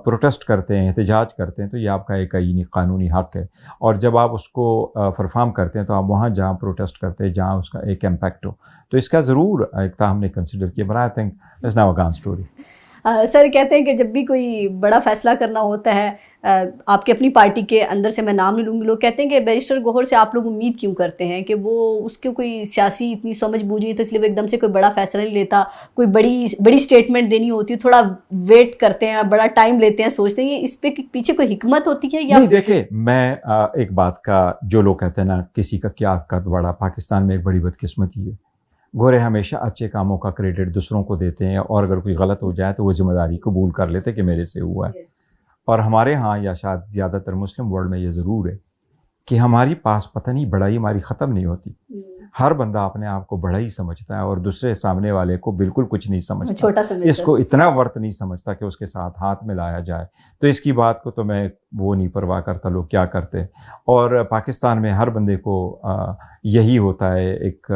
پروٹیسٹ کرتے ہیں، احتجاج کرتے ہیں، تو یہ آپ کا ایک قانونی حق ہے. اور جب آپ اس کو پرفارم کرتے ہیں تو آپ وہاں جہاں پروٹیسٹ کرتے ہیں، جہاں اس کا ایک امپیکٹ ہو، تو اس کا ضرور ایک ہم نے کنسیڈر کیا. But I think it's now a gone story. سر کہتے ہیں کہ جب بھی کوئی بڑا فیصلہ کرنا ہوتا ہے آپ کی اپنی پارٹی کے اندر سے، میں نام نہیں لوں گی، لوگ کہتے ہیں کہ بیرسٹر گوہر سے آپ لوگ امید کیوں کرتے ہیں کہ وہ اس کے کوئی سیاسی اتنی سمجھ بوجھ نہیں، تو اس لیے وہ ایک دم سے کوئی بڑا فیصلہ نہیں لیتا، کوئی بڑی اسٹیٹمنٹ دینی ہوتی ہے، تھوڑا ویٹ کرتے ہیں، بڑا ٹائم لیتے ہیں، سوچتے ہیں. اس پہ پیچھے کوئی حکمت ہوتی ہے یا؟ نہیں، دیکھیں، میں ایک بات کا، جو لوگ کہتے ہیں نا کسی کا کیا قد بڑا، پاکستان میں ایک بڑی بدقسمتی ہے. گورے ہمیشہ اچھے کاموں کا کریڈٹ دوسروں کو دیتے ہیں، اور اگر کوئی غلط ہو جائے تو وہ ذمہ داری قبول کر لیتے کہ میرے سے ہوا ہے. اور ہمارے ہاں یا شاید زیادہ تر مسلم ورلڈ میں یہ ضرور ہے کہ ہماری پاس پتہ نہیں بڑائی ہماری ختم نہیں ہوتی. ہر بندہ اپنے آپ کو بڑا ہی سمجھتا ہے اور دوسرے سامنے والے کو بالکل کچھ نہیں سمجھتا، چھوٹا سمجھتا، اس کو اتنا ورت نہیں سمجھتا کہ اس کے ساتھ ہاتھ میں لایا جائے. تو اس کی بات کو تو میں وہ نہیں پرواہ کرتا لوگ کیا کرتے. اور پاکستان میں ہر بندے کو یہی ہوتا ہے، ایک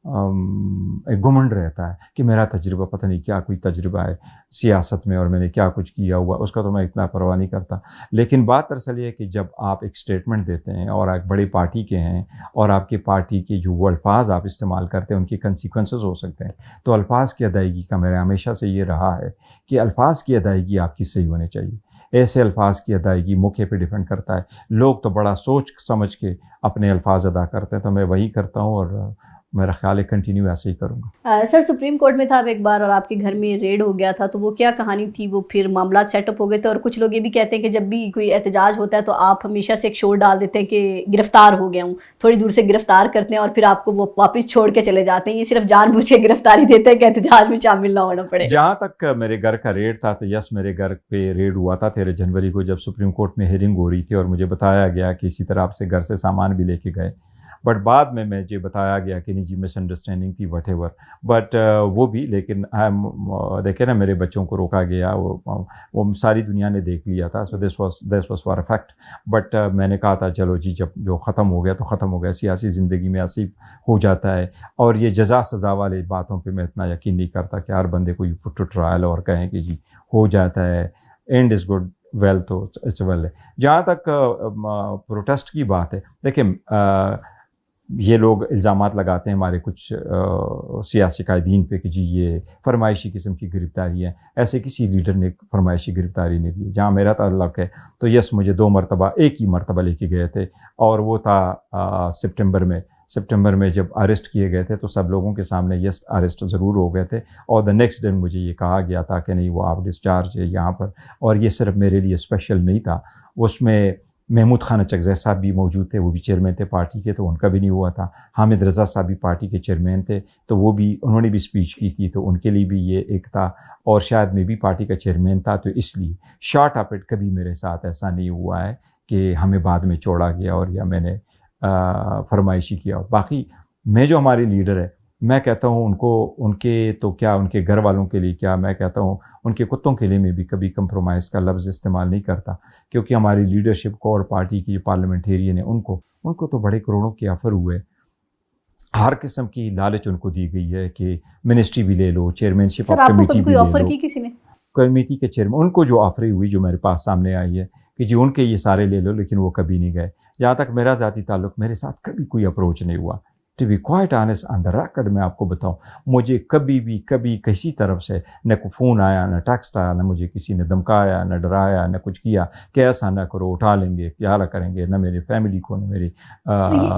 ایک گھمنڈ رہتا ہے کہ میرا تجربہ پتہ نہیں کیا کوئی تجربہ ہے سیاست میں اور میں نے کیا کچھ کیا ہوا، اس کا تو میں اتنا پرواہ نہیں کرتا. لیکن بات دراصل یہ ہے کہ جب آپ ایک سٹیٹمنٹ دیتے ہیں اور ایک بڑی پارٹی کے ہیں اور آپ کی پارٹی کے جو وہ الفاظ آپ استعمال کرتے ہیں ان کے کنسیکوینسز ہو سکتے ہیں، تو الفاظ کی ادائیگی کا میرا ہمیشہ سے یہ رہا ہے کہ الفاظ کی ادائیگی آپ کی صحیح ہونی چاہیے. ایسے الفاظ کی ادائیگی موقع پہ ڈیپینڈ کرتا ہے. لوگ تو بڑا سوچ سمجھ کے اپنے الفاظ ادا کرتے ہیں، تو میں وہی کرتا ہوں اور میرا خیال ہے کنٹینیو ایسے ہی کروں گا. سر سپریم کورٹ میں تھا ایک بار اور آپ کے گھر میں ریڈ ہو گیا تھا، تو وہ کیا کہانی تھی؟ وہ پھر معاملات سیٹ اپ ہو گئے تھے، اور کچھ لوگ یہ بھی کہتے ہیں کہ جب بھی کوئی احتجاج ہوتا ہے تو آپ ہمیشہ سے ایک شور ڈال دیتے ہیں کہ گرفتار ہو گیا ہوں، تھوڑی دور سے گرفتار کرتے ہیں اور پھر آپ کو وہ واپس چھوڑ کے چلے جاتے ہیں. یہ صرف جان بوجھ کے گرفتاری دیتے ہیں کہ احتجاج میں شامل نہ ہونا پڑے. جہاں تک میرے گھر کا ریڈ تھا تو یس، میرے گھر پہ ریڈ ہوا تھا 13 جنوری کو، جب سپریم کورٹ میں ہیئرنگ ہو رہی تھی اور مجھے بتایا گیا کہ اسی طرح آپ سے گھر سے سامان بھی لے کے گئے. بٹ بعد میں مجھے بتایا گیا کہ نہیں جی مس انڈرسٹینڈنگ تھی وٹ ایور. بٹ وہ بھی لیکن دیکھیں نا میرے بچوں کو روکا گیا، وہ ساری دنیا نے دیکھ لیا تھا. So this was for a fact. But میں نے کہا تھا چلو جی جب جو ختم ہو گیا تو ختم ہو گیا. سیاسی زندگی میں ایسے ہو جاتا ہے. اور یہ جزا سزا والی باتوں پہ میں اتنا یقین نہیں کرتا کہ ہر بندے کو یہ پٹ ٹو ٹرائل اور کہیں کہ جی ہو جاتا ہے، اینڈ از گڈ ویل تو اٹس ویل ہے. جہاں تک پروٹیسٹ کی بات ہے، دیکھیں یہ لوگ الزامات لگاتے ہیں ہمارے کچھ سیاسی قائدین پہ کہ جی یہ فرمائشی قسم کی گرفتاری ہے. ایسے کسی لیڈر نے فرمائشی گرفتاری نہیں دی. جہاں میرا تعلق ہے تو یس مجھے 2 مرتبہ ایک ہی مرتبہ لے کے گئے تھے، اور وہ تھا سپٹمبر میں جب اریسٹ کیے گئے تھے تو سب لوگوں کے سامنے یس اریسٹ ضرور ہو گئے تھے. اور دا نیکسٹ ڈے مجھے یہ کہا گیا تھا کہ نہیں وہ آپ ڈسچارج ہے یہاں پر. اور یہ صرف میرے لیے اسپیشل نہیں تھا، اس میں محمود خان چکزئی صاحب بھی موجود تھے، وہ بھی چیئرمین تھے پارٹی کے، تو ان کا بھی نہیں ہوا تھا. حامد رضا صاحب بھی پارٹی کے چیئرمین تھے، تو وہ بھی انہوں نے بھی اسپیچ کی تھی، تو ان کے لیے بھی یہ ایک تھا. اور شاید میں بھی پارٹی کا چیئرمین تھا، تو اس لیے شارٹ آف اٹ کبھی میرے ساتھ ایسا نہیں ہوا ہے کہ ہمیں بعد میں چھوڑا گیا اور یا میں نے فرمائشی کیا. باقی میں جو ہمارے لیڈر ہے، میں کہتا ہوں ان کے تو کیا ان کے گھر والوں کے لیے کیا، میں کہتا ہوں ان کے کتوں کے لیے میں بھی کبھی کمپرومائز کا لفظ استعمال نہیں کرتا. کیونکہ ہماری لیڈرشپ کو اور پارٹی کی جو پارلیمنٹیرین ہیں ان کو تو بڑے کروڑوں کے آفر ہوئے، ہر قسم کی لالچ ان کو دی گئی ہے کہ منسٹری بھی لے لو، چیئرمین شپ آف کمیٹی بھی لے لو. آفر کی کسی نے کمیٹی کے چیئرمین ان کو جو آفریں ہوئی جو میرے پاس سامنے آئی ہے کہ جی ان کے یہ سارے لے لو، لیکن وہ کبھی نہیں گئے. جہاں تک میرا ذاتی تعلق، میرے ساتھ کبھی کوئی اپروچ نہیں ہوا. To be quite honest on the record میں آپ کو بتاؤں، مجھے کبھی کسی طرف سے نہ کوئی فون آیا، نہ ٹیکسٹ آیا، نہ مجھے کسی نے دھمکایا، نہ ڈرایا، نہ کچھ کیا کہ ایسا نہ کرو، اٹھا لیں گے، کیا کریں گے، نہ میرے فیملی کو، نہ میری.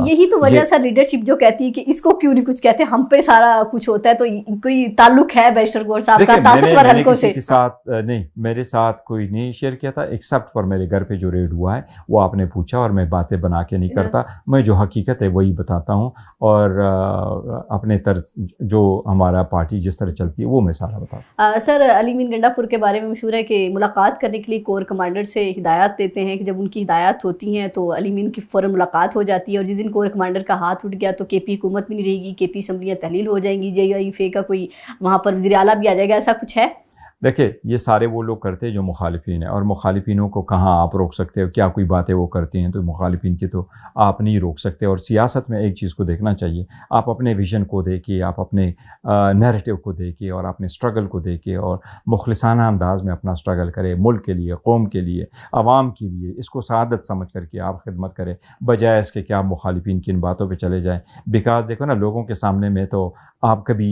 یہی تو وجہ سر لیڈرشپ جو کہتی ہے کہ اس کو کیوں نہیں کچھ کہتے، ہم پہ سارا کچھ ہوتا ہے. تو کوئی تعلق ہے بیشتر گور صاحب کا طاقتور حلقوں سے؟ کے ساتھ نہیں، میرے ساتھ کوئی نہیں شیئر کیا تھا ایکسیپٹ پر میرے گھر پہ جو ریڈ ہوا ہے وہ آپ نے پوچھا، اور میں باتیں بنا کے نہیں کرتا. میں جو حقیقت ہے وہی بتاتا ہوں، اور اپنے طرز جو ہمارا پارٹی جس طرح چلتی ہے وہ میں سارا بتاتا. سر علی امین گنڈا پور کے بارے میں مشہور ہے کہ ملاقات کرنے کے لیے کور کمانڈر سے ہدایات دیتے ہیں کہ جب ان کی ہدایات ہوتی ہیں تو علی امین کی فوراً ملاقات ہو جاتی ہے. اور جس دن کور کمانڈر کا ہاتھ اٹھ گیا تو کے پی حکومت بھی نہیں رہے گی، کے پی اسمبلیاں تحلیل ہو جائیں گی، JUIFA کا کوئی وہاں پر وزیر اعلیٰ بھی آ جائے گا. ایسا کچھ ہے؟ دیکھیں یہ سارے وہ لوگ کرتے ہیں جو مخالفین ہیں، اور مخالفینوں کو کہاں آپ روک سکتے ہو؟ کیا کوئی باتیں وہ کرتے ہیں تو مخالفین کی تو آپ نہیں روک سکتے. اور سیاست میں ایک چیز کو دیکھنا چاہیے، آپ اپنے ویژن کو دیکھیں، آپ اپنے نیریٹو کو دیکھیں، اور اپنے اسٹرگل کو دیکھیں، اور مخلصانہ انداز میں اپنا اسٹرگل کریں، ملک کے لیے، قوم کے لیے، عوام کے لیے. اس کو سعادت سمجھ کر کے آپ خدمت کریں، بجائے اس کے کہ آپ مخالفین کی ان باتوں پہ چلے جائیں. بیکاز دیکھو نا، لوگوں کے سامنے میں تو آپ کبھی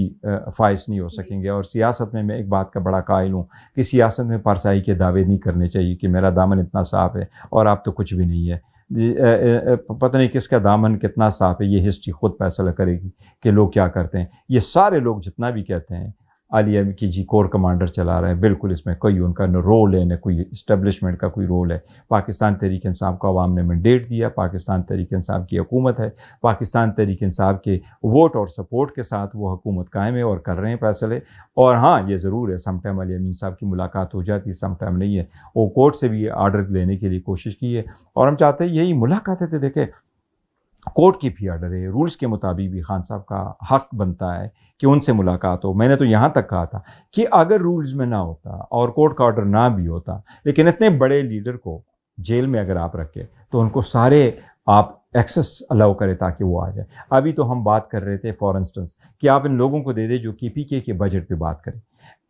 فائز نہیں ہو سکیں گے. اور سیاست میں ایک بات کا بڑا قائل ہوں کہ سیاست میں پارسائی کے دعوے نہیں کرنے چاہیے کہ میرا دامن اتنا صاف ہے اور آپ تو کچھ بھی نہیں ہے. پتہ نہیں کس کا دامن کتنا صاف ہے، یہ ہسٹری خود فیصلہ کرے گی کہ لوگ کیا کرتے ہیں. یہ سارے لوگ جتنا بھی کہتے ہیں علی کی جی کور کمانڈر چلا رہے ہیں، بالکل اس میں کوئی ان کا نہ رول ہے، نہ کوئی اسٹیبلشمنٹ کا کوئی رول ہے. پاکستان تحریک انصاف کو عوام نے مینڈیٹ دیا، پاکستان تحریک انصاف کی حکومت ہے، پاکستان تحریک انصاف کے ووٹ اور سپورٹ کے ساتھ وہ حکومت قائم ہے اور کر رہے ہیں فیصلے. اور ہاں یہ ضرور ہے سم ٹائم علی امین صاحب کی ملاقات ہو جاتی ہے، سم ٹائم نہیں ہے. وہ کورٹ سے بھی آرڈر لینے کے لیے کوشش کی ہے، اور ہم چاہتے ہیں یہی ملاقاتیں تھے. دیکھیں کورٹ کی بھی آرڈر ہے، رولز کے مطابق بھی خان صاحب کا حق بنتا ہے کہ ان سے ملاقات ہو. میں نے تو یہاں تک کہا تھا کہ اگر رولز میں نہ ہوتا اور کورٹ کا آرڈر نہ بھی ہوتا، لیکن اتنے بڑے لیڈر کو جیل میں اگر آپ رکھے تو ان کو سارے آپ ایکسس الاؤ کرے تاکہ وہ آ جائے. ابھی تو ہم بات کر رہے تھے فار انسٹنس کہ آپ ان لوگوں کو دے دیں جو کہ PK کے بجٹ پہ بات کریں.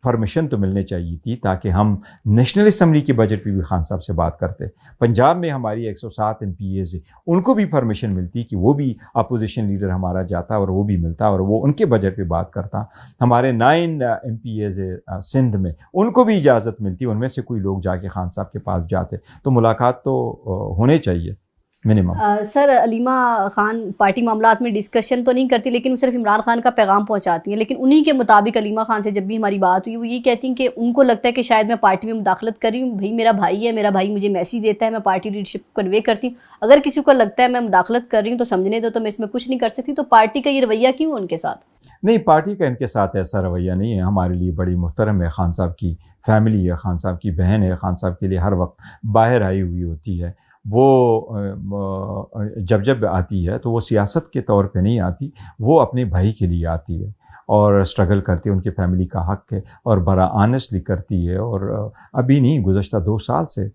پرمیشن تو ملنے چاہیے تھی تاکہ ہم نیشنل اسمبلی کے بجٹ پہ بھی خان صاحب سے بات کرتے. پنجاب میں ہماری 107 MPAs ہیں, ان کو بھی پرمیشن ملتی کہ وہ بھی اپوزیشن لیڈر ہمارا جاتا اور وہ بھی ملتا اور وہ ان کے بجٹ پہ بات کرتا. ہمارے 9 MPAs سندھ میں, ان کو بھی اجازت ملتی, ان میں سے کوئی لوگ جا کے خان صاحب کے پاس جاتے. تو ملاقات تو ہونے چاہیے منیمم. سر علیمہ خان پارٹی معاملات میں ڈسکشن تو نہیں کرتی, لیکن وہ صرف عمران خان کا پیغام پہنچاتی ہیں. لیکن انہی کے مطابق علیمہ خان سے جب بھی ہماری بات ہوئی وہ یہ کہتی ہیں کہ ان کو لگتا ہے کہ شاید میں پارٹی میں مداخلت کر رہی ہوں. بھائی میرا بھائی ہے, میرا بھائی مجھے میسیج دیتا ہے, میں پارٹی لیڈرشپ کو کنوے کرتی ہوں. اگر کسی کو لگتا ہے میں مداخلت کر رہی ہوں تو سمجھنے دو, تو میں اس میں کچھ نہیں کر سکتی. تو پارٹی کا یہ رویہ کیوں ان کے ساتھ؟ نہیں, پارٹی کا ان کے ساتھ ایسا رویہ نہیں ہے. ہمارے لیے بڑی محترم ہے, خان صاحب کی فیملی ہے, خان صاحب کی بہن ہے, خان صاحب کے لیے ہر وقت باہر آئی ہوئی ہوتی ہے. وہ جب آتی ہے تو وہ سیاست کے طور پہ نہیں آتی, وہ اپنے بھائی کے لیے آتی ہے اور اسٹرگل کرتی ہے, ان کی فیملی کا حق ہے اور بڑا آنیسٹلی کرتی ہے. اور ابھی نہیں, گزشتہ 2 سال سے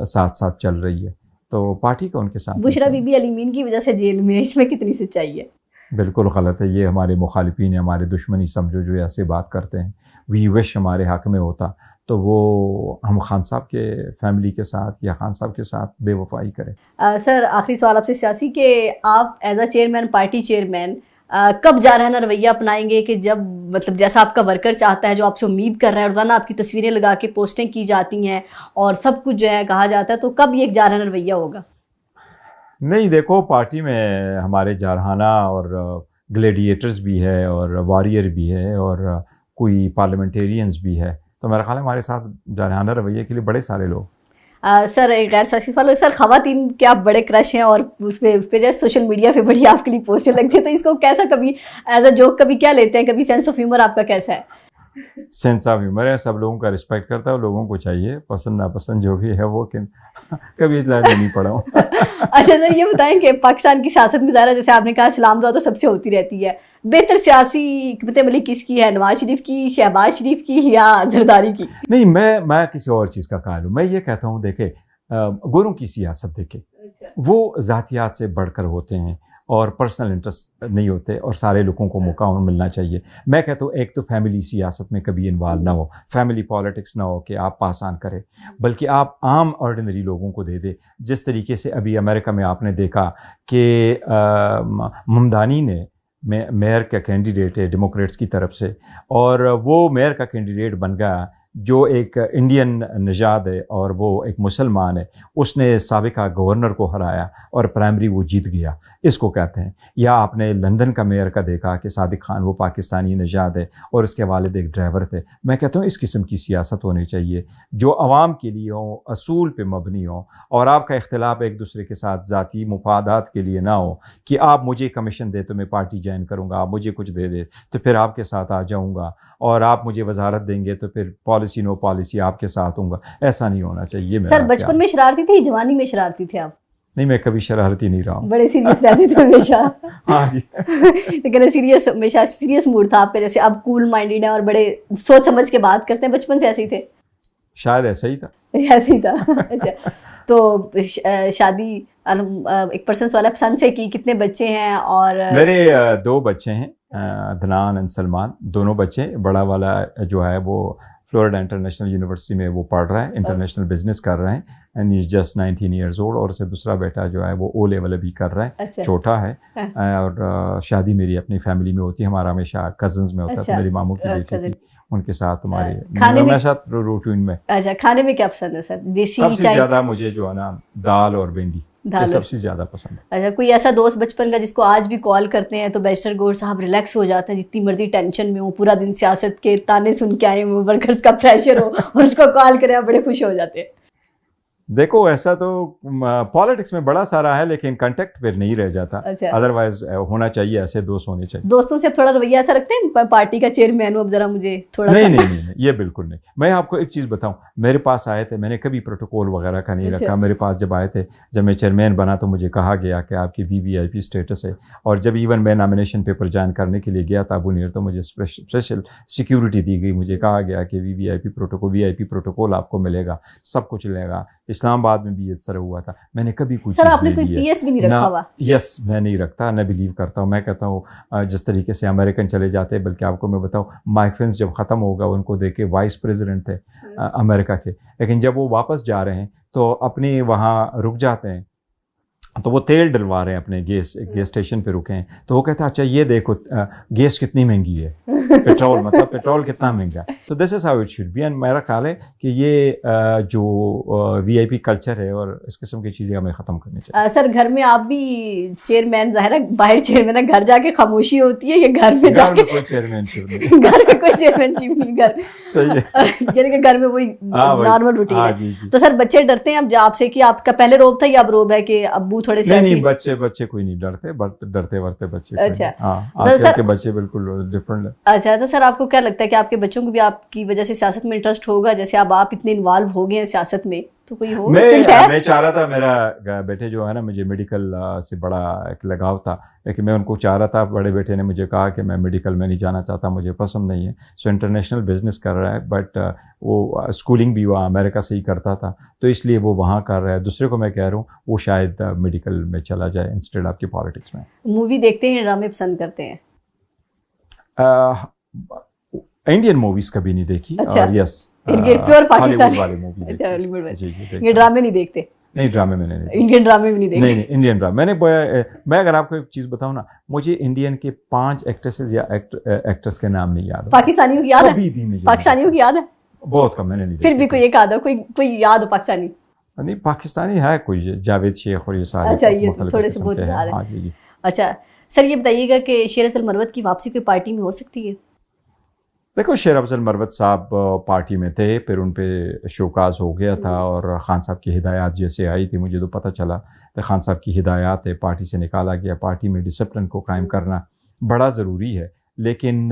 ساتھ ساتھ چل رہی ہے. تو پارٹی کا ان کے ساتھ. بشرا بی بی علیمین کی وجہ سے جیل میں, اس میں کتنی سچائی ہے؟ بالکل غلط ہے. یہ ہمارے مخالفین ہیں, ہمارے دشمنی سمجھو جو ایسے بات کرتے ہیں. وی وش ہمارے حق میں ہوتا تو وہ ہم خان صاحب کے فیملی کے ساتھ یا خان صاحب کے ساتھ بے وفائی کریں. سر آخری سوال آپ سے سیاسی, کہ آپ as a chairman, party chairman, کب جا رہا نا رویہ اپنائیں گے کہ جب مطلب جیسا آپ کا ورکر چاہتا ہے, جو آپ سے امید کر رہا ہے, روزانہ آپ کی تصویریں لگا کے پوسٹیں کی جاتی ہیں اور سب کچھ جو ہے کہا جاتا ہے, تو کب یہ جا رہا نا رویہ ہوگا؟ نہیں دیکھو, پارٹی میں ہمارے جارحانہ اور گلیڈیٹرز بھی ہے اور واریر بھی ہے اور کوئی پارلیمنٹیرینز بھی ہے. تو میرا خیال ہے ہمارے ساتھ جارحانہ رویے کے لیے بڑے سارے لوگ. سر ایک غیر سیاسی سوال, سر خواتین کے آپ بڑے کرش ہیں اور اس پہ جو سوشل میڈیا پہ بڑی آپ کے لیے پوسٹیں لگتی ہیں, تو اس کو کیسا کبھی ایز اے جوک کبھی کیا لیتے ہیں, کبھی سینس آف ہیومر آپ کا کیسا ہے؟ سینس آف ہیومر ہے, سب لوگوں کا رسپیکٹ کرتا ہے, لوگوں کو چاہیے پسند ناپسند جو بھی ہے وہ, کہ کبھی اس لائن میں نہیں پڑا ہوں. اچھا سر یہ بتائیں کہ پاکستان کی سیاست میں ظاہر جیسے آپ نے کہا سلام دعا تو سب سے ہوتی رہتی ہے, بہتر سیاسی حکمت عملی کس کی ہے, نواز شریف کی, شہباز شریف کی یا زرداری کی؟ نہیں, میں کسی اور چیز کا قائل ہوں. میں یہ کہتا ہوں دیکھیں, گوروں کی سیاست دیکھیں, وہ ذاتیات سے بڑھ کر ہوتے ہیں اور پرسنل انٹرسٹ نہیں ہوتے, اور سارے لوگوں کو موقع ملنا چاہیے. میں کہتا ہوں ایک تو فیملی سیاست میں کبھی انوالو نہ ہو, فیملی پالیٹکس نہ ہو کہ آپ پاسان کریں, بلکہ آپ عام آرڈنری لوگوں کو دے دیں. جس طریقے سے ابھی امریکہ میں آپ نے دیکھا کہ ممدانی نے میئر کا کینڈیڈیٹ ہے ڈیموکریٹس کی طرف سے, اور وہ میئر کا کینڈیڈیٹ بن گیا جو ایک انڈین نژاد ہے اور وہ ایک مسلمان ہے. اس نے سابقہ گورنر کو ہرایا اور پرائمری وہ جیت گیا. اس کو کہتے ہیں. یا آپ نے لندن کا میئر کا دیکھا کہ صادق خان, وہ پاکستانی نژاد ہے اور اس کے والد ایک ڈرائیور تھے. میں کہتا ہوں اس قسم کی سیاست ہونی چاہیے جو عوام کے لیے ہو, اصول پہ مبنی ہو, اور آپ کا اختلاف ایک دوسرے کے ساتھ ذاتی مفادات کے لیے نہ ہو کہ آپ مجھے کمیشن دے تو میں پارٹی جوائن کروں گا, آپ مجھے کچھ دے دے تو پھر آپ کے ساتھ آ جاؤں گا, اور آپ مجھے وزارت دیں گے تو پھر پالیسی نو پالیسی آپ کے ساتھ ہوں گا. ایسا نہیں ہونا چاہیے. سر بچپن میں شرارتی تھے, جوانی میں شرارتی تھے آپ؟ نہیں, میں کبھی شرارتی نہیں رہا ہوں. بڑے سیریس رہتے تھے ہمیشہ. ہاں جی. لیکن سیریس, ہمیشہ سیریس موڈ تھا آپ کا, جیسے اب کول مائنڈیڈ ہیں اور بڑے سوچ سمجھ کے بات کرتے ہیں. بچپن سے ایسے ہی تھے؟ شاید ایسا ہی تھا. ایسے ہی تھا. اچھا, تو شادی ایک پرسن سوال ہے پسند سے کی, کتنے بچے ہیں؟ اور میرے 2 بچے ہیں, دھنان اور سلمان, دونوں بچے. بڑا والا جو ہے وہ فلوریڈا انٹرنیشنل یونیورسٹی میں وہ پڑھ رہا ہے, انٹرنیشنل بزنس کر رہے ہیں, and he is just 19 years old. اور اسے دوسرا بیٹا جو ہے وہ او لیول ابھی کر رہا ہے, چھوٹا ہے. اور شادی میری اپنی فیملی میں ہوتی ہے, ہمارا ہمیشہ کزنز میں ہوتا ہے. میری ماموں کی بیٹی تھی, ان کے ساتھ ہمارے ہمیشہ روٹین میں. اچھا, کھانے میں کیا پسند ہے سر؟ دیسی سب سے زیادہ مجھے جو ہے نا دال اور بھنڈی سب سے زیادہ پسند ہے. اچھا, کوئی ایسا دوست بچپن کا جس کو آج بھی کال کرتے ہیں تو بیرسٹر گور صاحب ریلیکس ہو جاتے ہیں, جتنی مرضی ٹینشن میں ہو, پورا دن سیاست کے تانے سن کے آئے ہوں, ورکرز کا پریشر ہو, اور اس کو کال کریں بڑے خوش ہو جاتے ہیں؟ دیکھو ایسا تو پالیٹکس میں بڑا سارا ہے, لیکن کنٹیکٹ پھر نہیں رہ جاتا. ادروائز ہونا چاہیے, ایسے دوست ہونے چاہیے. دوستوں سے تھوڑا رویہ ایسا رکھتے ہیں پارٹی کا چیئرمین ہو, اب ذرا مجھے تھوڑا نہیں نہیں نہیں, یہ بالکل نہیں. میں آپ کو ایک چیز بتاؤں, میرے پاس آئے تھے, میں نے کبھی پروٹوکول وغیرہ کا نہیں رکھا. میرے پاس جب آئے تھے, جب میں چیئرمین بنا تو مجھے کہا گیا کہ آپ کی VVIP اسٹیٹس ہے, اور جب ایون میں نامینیشن پیپر جوائن کرنے کے لیے گیا تھا ابو نیر, تو مجھے اسپیشل سیکیورٹی دی گئی. مجھے کہا گیا کہ VIP پروٹوکول آپ کو ملے گا, سب کچھ لے گا, اسلام آباد میں بھی اس طرح ہوا تھا. میں نے کبھی کوئی سر آپ نے کوئی پی ایس بھی نہیں رکھا ہوا؟ یس میں نہیں رکھتا, نہ بلیو کرتا ہوں. میں کہتا ہوں جس طریقے سے امریکن چلے جاتے ہیں, بلکہ آپ کو میں بتاؤں مائک پینس جب ختم ہوگا ان کو دیکھ کے وائس پریزیڈنٹ تھے امریکہ کے, لیکن جب وہ واپس جا رہے ہیں تو اپنی وہاں رک جاتے ہیں تو وہ تیل ڈلوا رہے ہیں اپنے گیس اسٹیشن پہ رکے ہیں, تو وہ کہتا ہے اچھا یہ دیکھو گیس کتنی مہنگی ہے, پیٹرول مطلب پیٹرول کتنا مہنگا ہے. تو this is how it should be. And میرا خیال ہے کہ یہ جو وی آئی پی کلچر ہے اور اس قسم کی چیزیں ہمیں ختم کرنی چاہیے. سر گھر میں آپ بھی چیئرمین, ظاہر ہے باہر چیئرمین ہے, گھر جا کے خاموشی ہوتی ہے یا گھر میں جا کے کوئی چیئرمین نہیں, گھر میں کوئی چیئرمین شپ نہیں, گھر صحیح ہے, یعنی کہ گھر میں وہی نارمل روٹین ہے. تو سر بچے ڈرتے ہیں اب آپ سے کہ آپ کا پہلے روب تھا یا اب روب ہے کہ ابو تھوڑے سے؟ نہیں بچے کوئی نہیں ڈرتے ورتے بچے. اچھا ہاں آج کل کے بچے بالکل ڈفرنٹ ہیں. اچھا تو سر آپ کو کیا لگتا ہے کہ آپ کے بچوں کو بھی آپ کی وجہ سے سیاست میں انٹرسٹ ہوگا, جیسے اب آپ اتنے انوالو ہو گئے ہیں سیاست میں, تو کوئی ہو؟ میں چاہ رہا تھا, میرا بیٹے جو ہے نا, مجھے میڈیکل سے بڑا ایک لگاؤ تھا, لیکن میں ان کو چاہ رہا تھا, بڑے بیٹے نے مجھے کہا کہ میں میڈیکل میں نہیں جانا چاہتا, مجھے پسند نہیں ہے. سو انٹرنیشنل بزنس کر رہا ہے, بٹ وہ اسکولنگ بھی وہاں امریکہ سے ہی کرتا تھا, تو اس لیے وہ وہاں کر رہا ہے. دوسرے کو میں کہہ رہا ہوں وہ شاید میڈیکل میں چلا جائے انسٹیڈ آپ کی پالیٹکس میں. مووی دیکھتے ہیں, ڈرامے پسند کرتے ہیں؟ انڈین موویز کبھی نہیں دیکھی. اور یس پیور پاکستانی والی مووی. اچھا ہالی ووڈ والی. یہ ڈرامے نہیں دیکھتے؟ نہیں ڈرامے میں نہیں, انڈین ڈرامے بھی نہیں دیکھتے؟ نہیں انڈین ڈرامے میں اگر آپ کو ایک چیز بتاؤں نا, مجھے انڈین کے 5 ایکٹریسز یا ایکٹرس کے نام نہیں یاد. پاکستانیوں کی یاد ہے؟ پاکستانیوں کی یاد ہے بہت کم, میں نے نہیں. پھر بھی کوئی ایک آدھا کوئی یاد ہو پاکستانی؟ نہیں پاکستانی ہے کوئی, جاوید شیخ اور یہ سارے. اچھا یہ تھوڑے سے بہت یاد ہے. اچھا سر یہ بتائیے گا کہ شیر افضل مروت کی واپسی کوئی پارٹی میں ہو سکتی ہے؟ دیکھو شیر افضل مروت صاحب پارٹی میں تھے, پھر ان پہ شوکاز ہو گیا تھا, اور خان صاحب کی ہدایات جیسے آئی تھی, مجھے تو پتہ چلا کہ خان صاحب کی ہدایات ہے, پارٹی سے نکالا گیا. پارٹی میں ڈسپلن کو قائم کرنا بڑا ضروری ہے, لیکن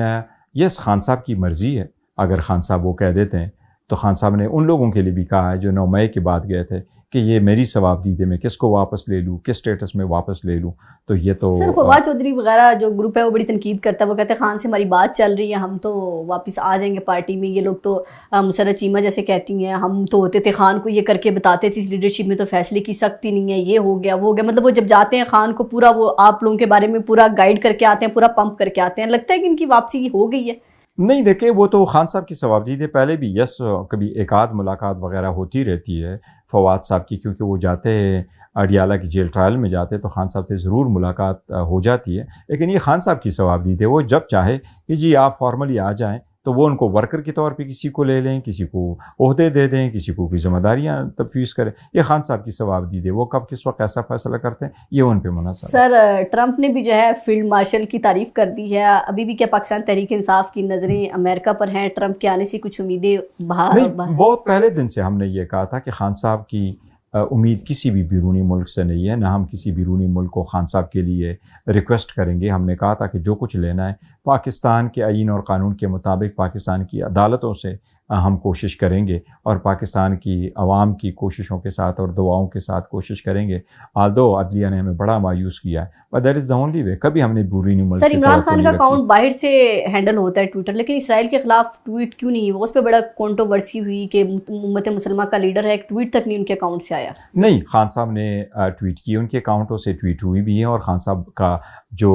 یس خان صاحب کی مرضی ہے. اگر خان صاحب وہ کہہ دیتے ہیں, تو خان صاحب نے ان لوگوں کے لیے بھی کہا ہے جو 9 مئی کے بعد گئے تھے کہ یہ میری ثواب دیدے, میں کس کو واپس لے لوں, کس سٹیٹس میں واپس لے لوں. تو یہ تو سر فواد چودھری وغیرہ جو گروپ ہے وہ بڑی تنقید کرتا ہے, وہ کہتے ہیں خان سے ہماری بات چل رہی ہے, ہم تو واپس آ جائیں گے پارٹی میں. یہ لوگ تو مسرت چیمہ جیسے کہتی ہیں, ہم تو ہوتے تھے خان کو یہ کر کے بتاتے تھے, اس لیڈرشپ میں تو فیصلے کی سختی نہیں ہے, یہ ہو گیا وہ ہو گیا. مطلب وہ جب جاتے ہیں خان کو پورا وہ آپ لوگوں کے بارے میں پورا گائیڈ کر کے آتے ہیں, پورا پمپ کر کے آتے ہیں. لگتا ہے کہ ان کی واپسی ہو گئی ہے؟ نہیں دیکھیں وہ تو خان صاحب کی ثوابدید ہے. پہلے بھی یس کبھی ایک آدھ ملاقات وغیرہ ہوتی رہتی ہے فواد صاحب کی, کیونکہ وہ جاتے ہیں اڈیالہ کی جیل ٹرائل میں جاتے تو خان صاحب سے ضرور ملاقات ہو جاتی ہے. لیکن یہ خان صاحب کی ثوابدید ہے, وہ جب چاہے کہ جی آپ فارملی آ جائیں تو وہ ان کو ورکر کے طور پہ کسی کو لے لیں, کسی کو عہدے دے دیں, کسی کو کوئی ذمہ داریاں تفویض کریں. یہ خان صاحب کی ثوابدید ہے, وہ کب کس وقت ایسا فیصلہ کرتے ہیں یہ ان پہ منحصر ہے. سر ٹرمپ نے بھی جو ہے فیلڈ مارشل کی تعریف کر دی ہے, ابھی بھی کیا پاکستان تحریک انصاف کی نظریں امریکہ پر ہیں؟ ٹرمپ کے آنے سے کچھ امیدیں بہت پہلے دن سے ہم نے یہ کہا تھا کہ خان صاحب کی امید کسی بھی بیرونی ملک سے نہیں ہے, نہ ہم کسی بیرونی ملک کو خان صاحب کے لیے ریکویسٹ کریں گے. ہم نے کہا تھا کہ جو کچھ لینا ہے پاکستان کے آئین اور قانون کے مطابق پاکستان کی عدالتوں سے ہم کوشش کریں گے, اور پاکستان کی عوام کی کوششوں کے ساتھ اور دعاؤں کے ساتھ کوشش کریں گے. آلدو عدلیہ نے ہمیں بڑا مایوس کیا ہے, but that is the only way. کبھی ہم نے بیرونی ملک سے. سر عمران خان کا اکاؤنٹ باہر سے ہینڈل ہوتا ہے ٹویٹر, لیکن اسرائیل کے خلاف ٹویٹ کیوں نہیں ہے؟ اس پہ بڑا کنٹروورسی ہوئی کہ امت مسلمہ کا لیڈر ہے, ایک ٹویٹ تک نہیں ان کے اکاؤنٹ سے آیا. نہیں خان صاحب نے ٹویٹ کی, ان کے اکاؤنٹوں سے ٹویٹ ہوئی بھی ہے, اور خان صاحب کا جو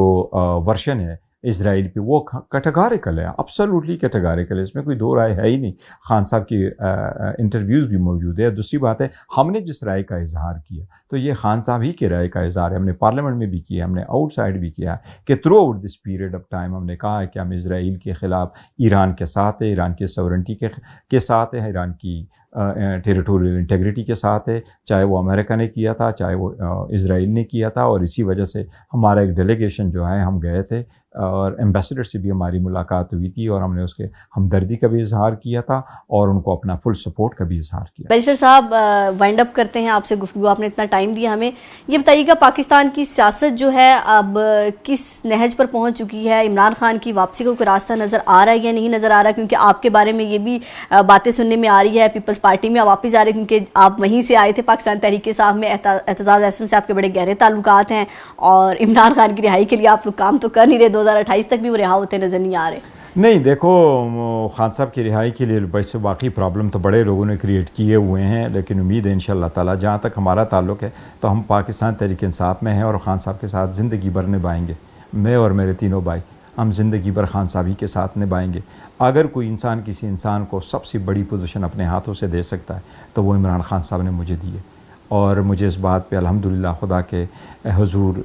ورشن ہے اسرائیل پہ وہ کیٹیگوریکل ہے, ابسولوٹلی کیٹیگوریکل ہے, اس میں کوئی دو رائے ہے ہی نہیں. خان صاحب کی انٹرویوز بھی موجود ہے. دوسری بات ہے ہم نے جس رائے کا اظہار کیا تو یہ خان صاحب ہی کے رائے کا اظہار ہے, ہم نے پارلیمنٹ میں بھی کیا, ہم نے آؤٹ سائڈ بھی کیا کہ through out this period of time ہم نے کہا ہے کہ ہم اسرائیل کے خلاف ایران کے ساتھ ہے, ایران کی سورنٹی کے ساتھ ہے, ایران کی ٹیریٹوریل انٹیگریٹی کے ساتھ ہے, چاہے وہ امریکہ نے کیا تھا چاہے وہ اسرائیل نے کیا تھا. اور اسی وجہ سے ہمارا ایک ڈیلیگیشن جو ہے ہم گئے تھے, اور ایمبیسڈر سے بھی ہماری ملاقات ہوئی تھی, اور ہم نے اس کے ہمدردی کا بھی اظہار کیا تھا اور ان کو اپنا فل سپورٹ کا بھی اظہار کیا. بیرسٹر صاحب وائنڈ اپ کرتے ہیں آپ سے گفتگو, آپ نے اتنا ٹائم دیا ہمیں. یہ بتائیے گا پاکستان کی سیاست جو ہے اب کس نہج پر پہنچ چکی ہے؟ عمران خان کی واپسی کو کوئی راستہ نظر آ رہا ہے یا نہیں نظر آ رہا ہے؟ کیونکہ آپ کے بارے میں یہ بھی باتیں سننے میں آ رہی ہے پیپلز پارٹی میں آپ واپس آ رہے ہیں, کیونکہ آپ وہیں سے آئے تھے پاکستان تحریک انصاف میں, اعتزاز احسن سے آپ کے بڑے گہرے تعلقات ہیں, اور عمران خان کی رہائی کے لیے آپ لوگ کام تو کر نہیں رہے, 2028 تک بھی وہ رہا ہوتے نظر نہیں آ رہے. نہیں دیکھو خان صاحب کی رہائی کے لیے ویسے واقعی پرابلم تو بڑے لوگوں نے کریٹ کیے ہوئے ہیں، لیکن امید ہے انشاءاللہ تعالیٰ جہاں تک ہمارا تعلق ہے تو ہم پاکستان تحریک انصاف میں ہیں اور خان صاحب کے ساتھ زندگی بھر نبھائیں گے. میں اور میرے تینوں بھائی ہم زندگی بھر خان صاحب ہی کے ساتھ نبھائیں گے. اگر کوئی انسان کسی انسان کو سب سے بڑی پوزیشن اپنے ہاتھوں سے دے سکتا ہے تو وہ عمران خان صاحب نے مجھے دی ہے، اور مجھے اس بات پہ الحمدللہ خدا کے حضور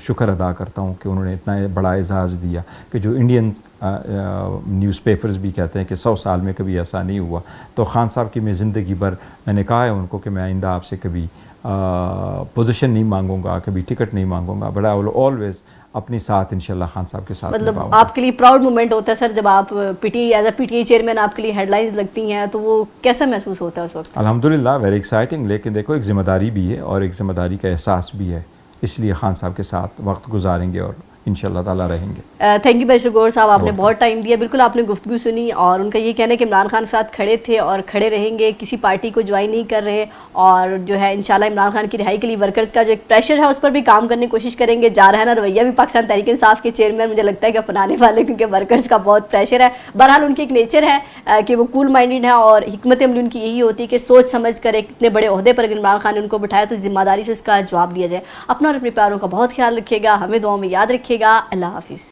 شکر ادا کرتا ہوں کہ انہوں نے اتنا بڑا اعزاز دیا کہ جو انڈین نیوز پیپرز بھی کہتے ہیں کہ 100 سال میں کبھی ایسا نہیں ہوا. تو خان صاحب کی میں زندگی بھر میں نے کہا ہے ان کو کہ میں آئندہ آپ سے کبھی پوزیشن نہیں مانگوں گا، کبھی ٹکٹ نہیں مانگوں گا، بٹ آئی ول آلویز اپنی ساتھ انشاءاللہ خان صاحب کے ساتھ. مطلب آپ کے لیے پراؤڈ مومنٹ ہوتا ہے سر جب آپ P T as a P T I chairman آپ کے لیے ہیڈ لائنز لگتی ہیں تو وہ کیسا محسوس ہوتا ہے اس وقت؟ الحمدللہ ویری ایکسائٹنگ، لیکن دیکھو ایک ذمہ داری بھی ہے اور ایک ذمہ داری کا احساس بھی ہے، اس لیے خان صاحب کے ساتھ وقت گزاریں گے اور انشاءاللہ تعالیٰ رہیں گے. تھینک یو بیشر گور صاحب، آپ نے بہت ٹائم دیا. بالکل آپ نے گفتگو سنی اور ان کا یہ کہنا ہے کہ عمران خان کے ساتھ کھڑے تھے اور کھڑے رہیں گے، کسی پارٹی کو جوائن نہیں کر رہے، اور جو ہے انشاءاللہ عمران خان کی رہائی کے لیے ورکرز کا جو ایک پریشر ہے اس پر بھی کام کرنے کی کوشش کریں گے. جارحانہ رویہ بھی پاکستان تحریک انصاف کے چیئرمین مجھے لگتا ہے کہ اپنانے والے، کیونکہ ورکرز کا بہت پریشر ہے. بہرحال ان کی ایک نیچر ہے کہ وہ کول مائنڈڈ ہے اور حکمت عملی ان کی یہی ہوتی ہے کہ سوچ سمجھ کر ایک اتنے بڑے عہدے پر اگر عمران خان نے ان کو بٹھایا تو ذمہ داری سے اس کا جواب دیا جائے. اپنا اور اپنے پیاروں کا بہت خیال رکھیے گا، ہمیں دعاؤں میں یاد رکھیے گا. اللہ حافظ.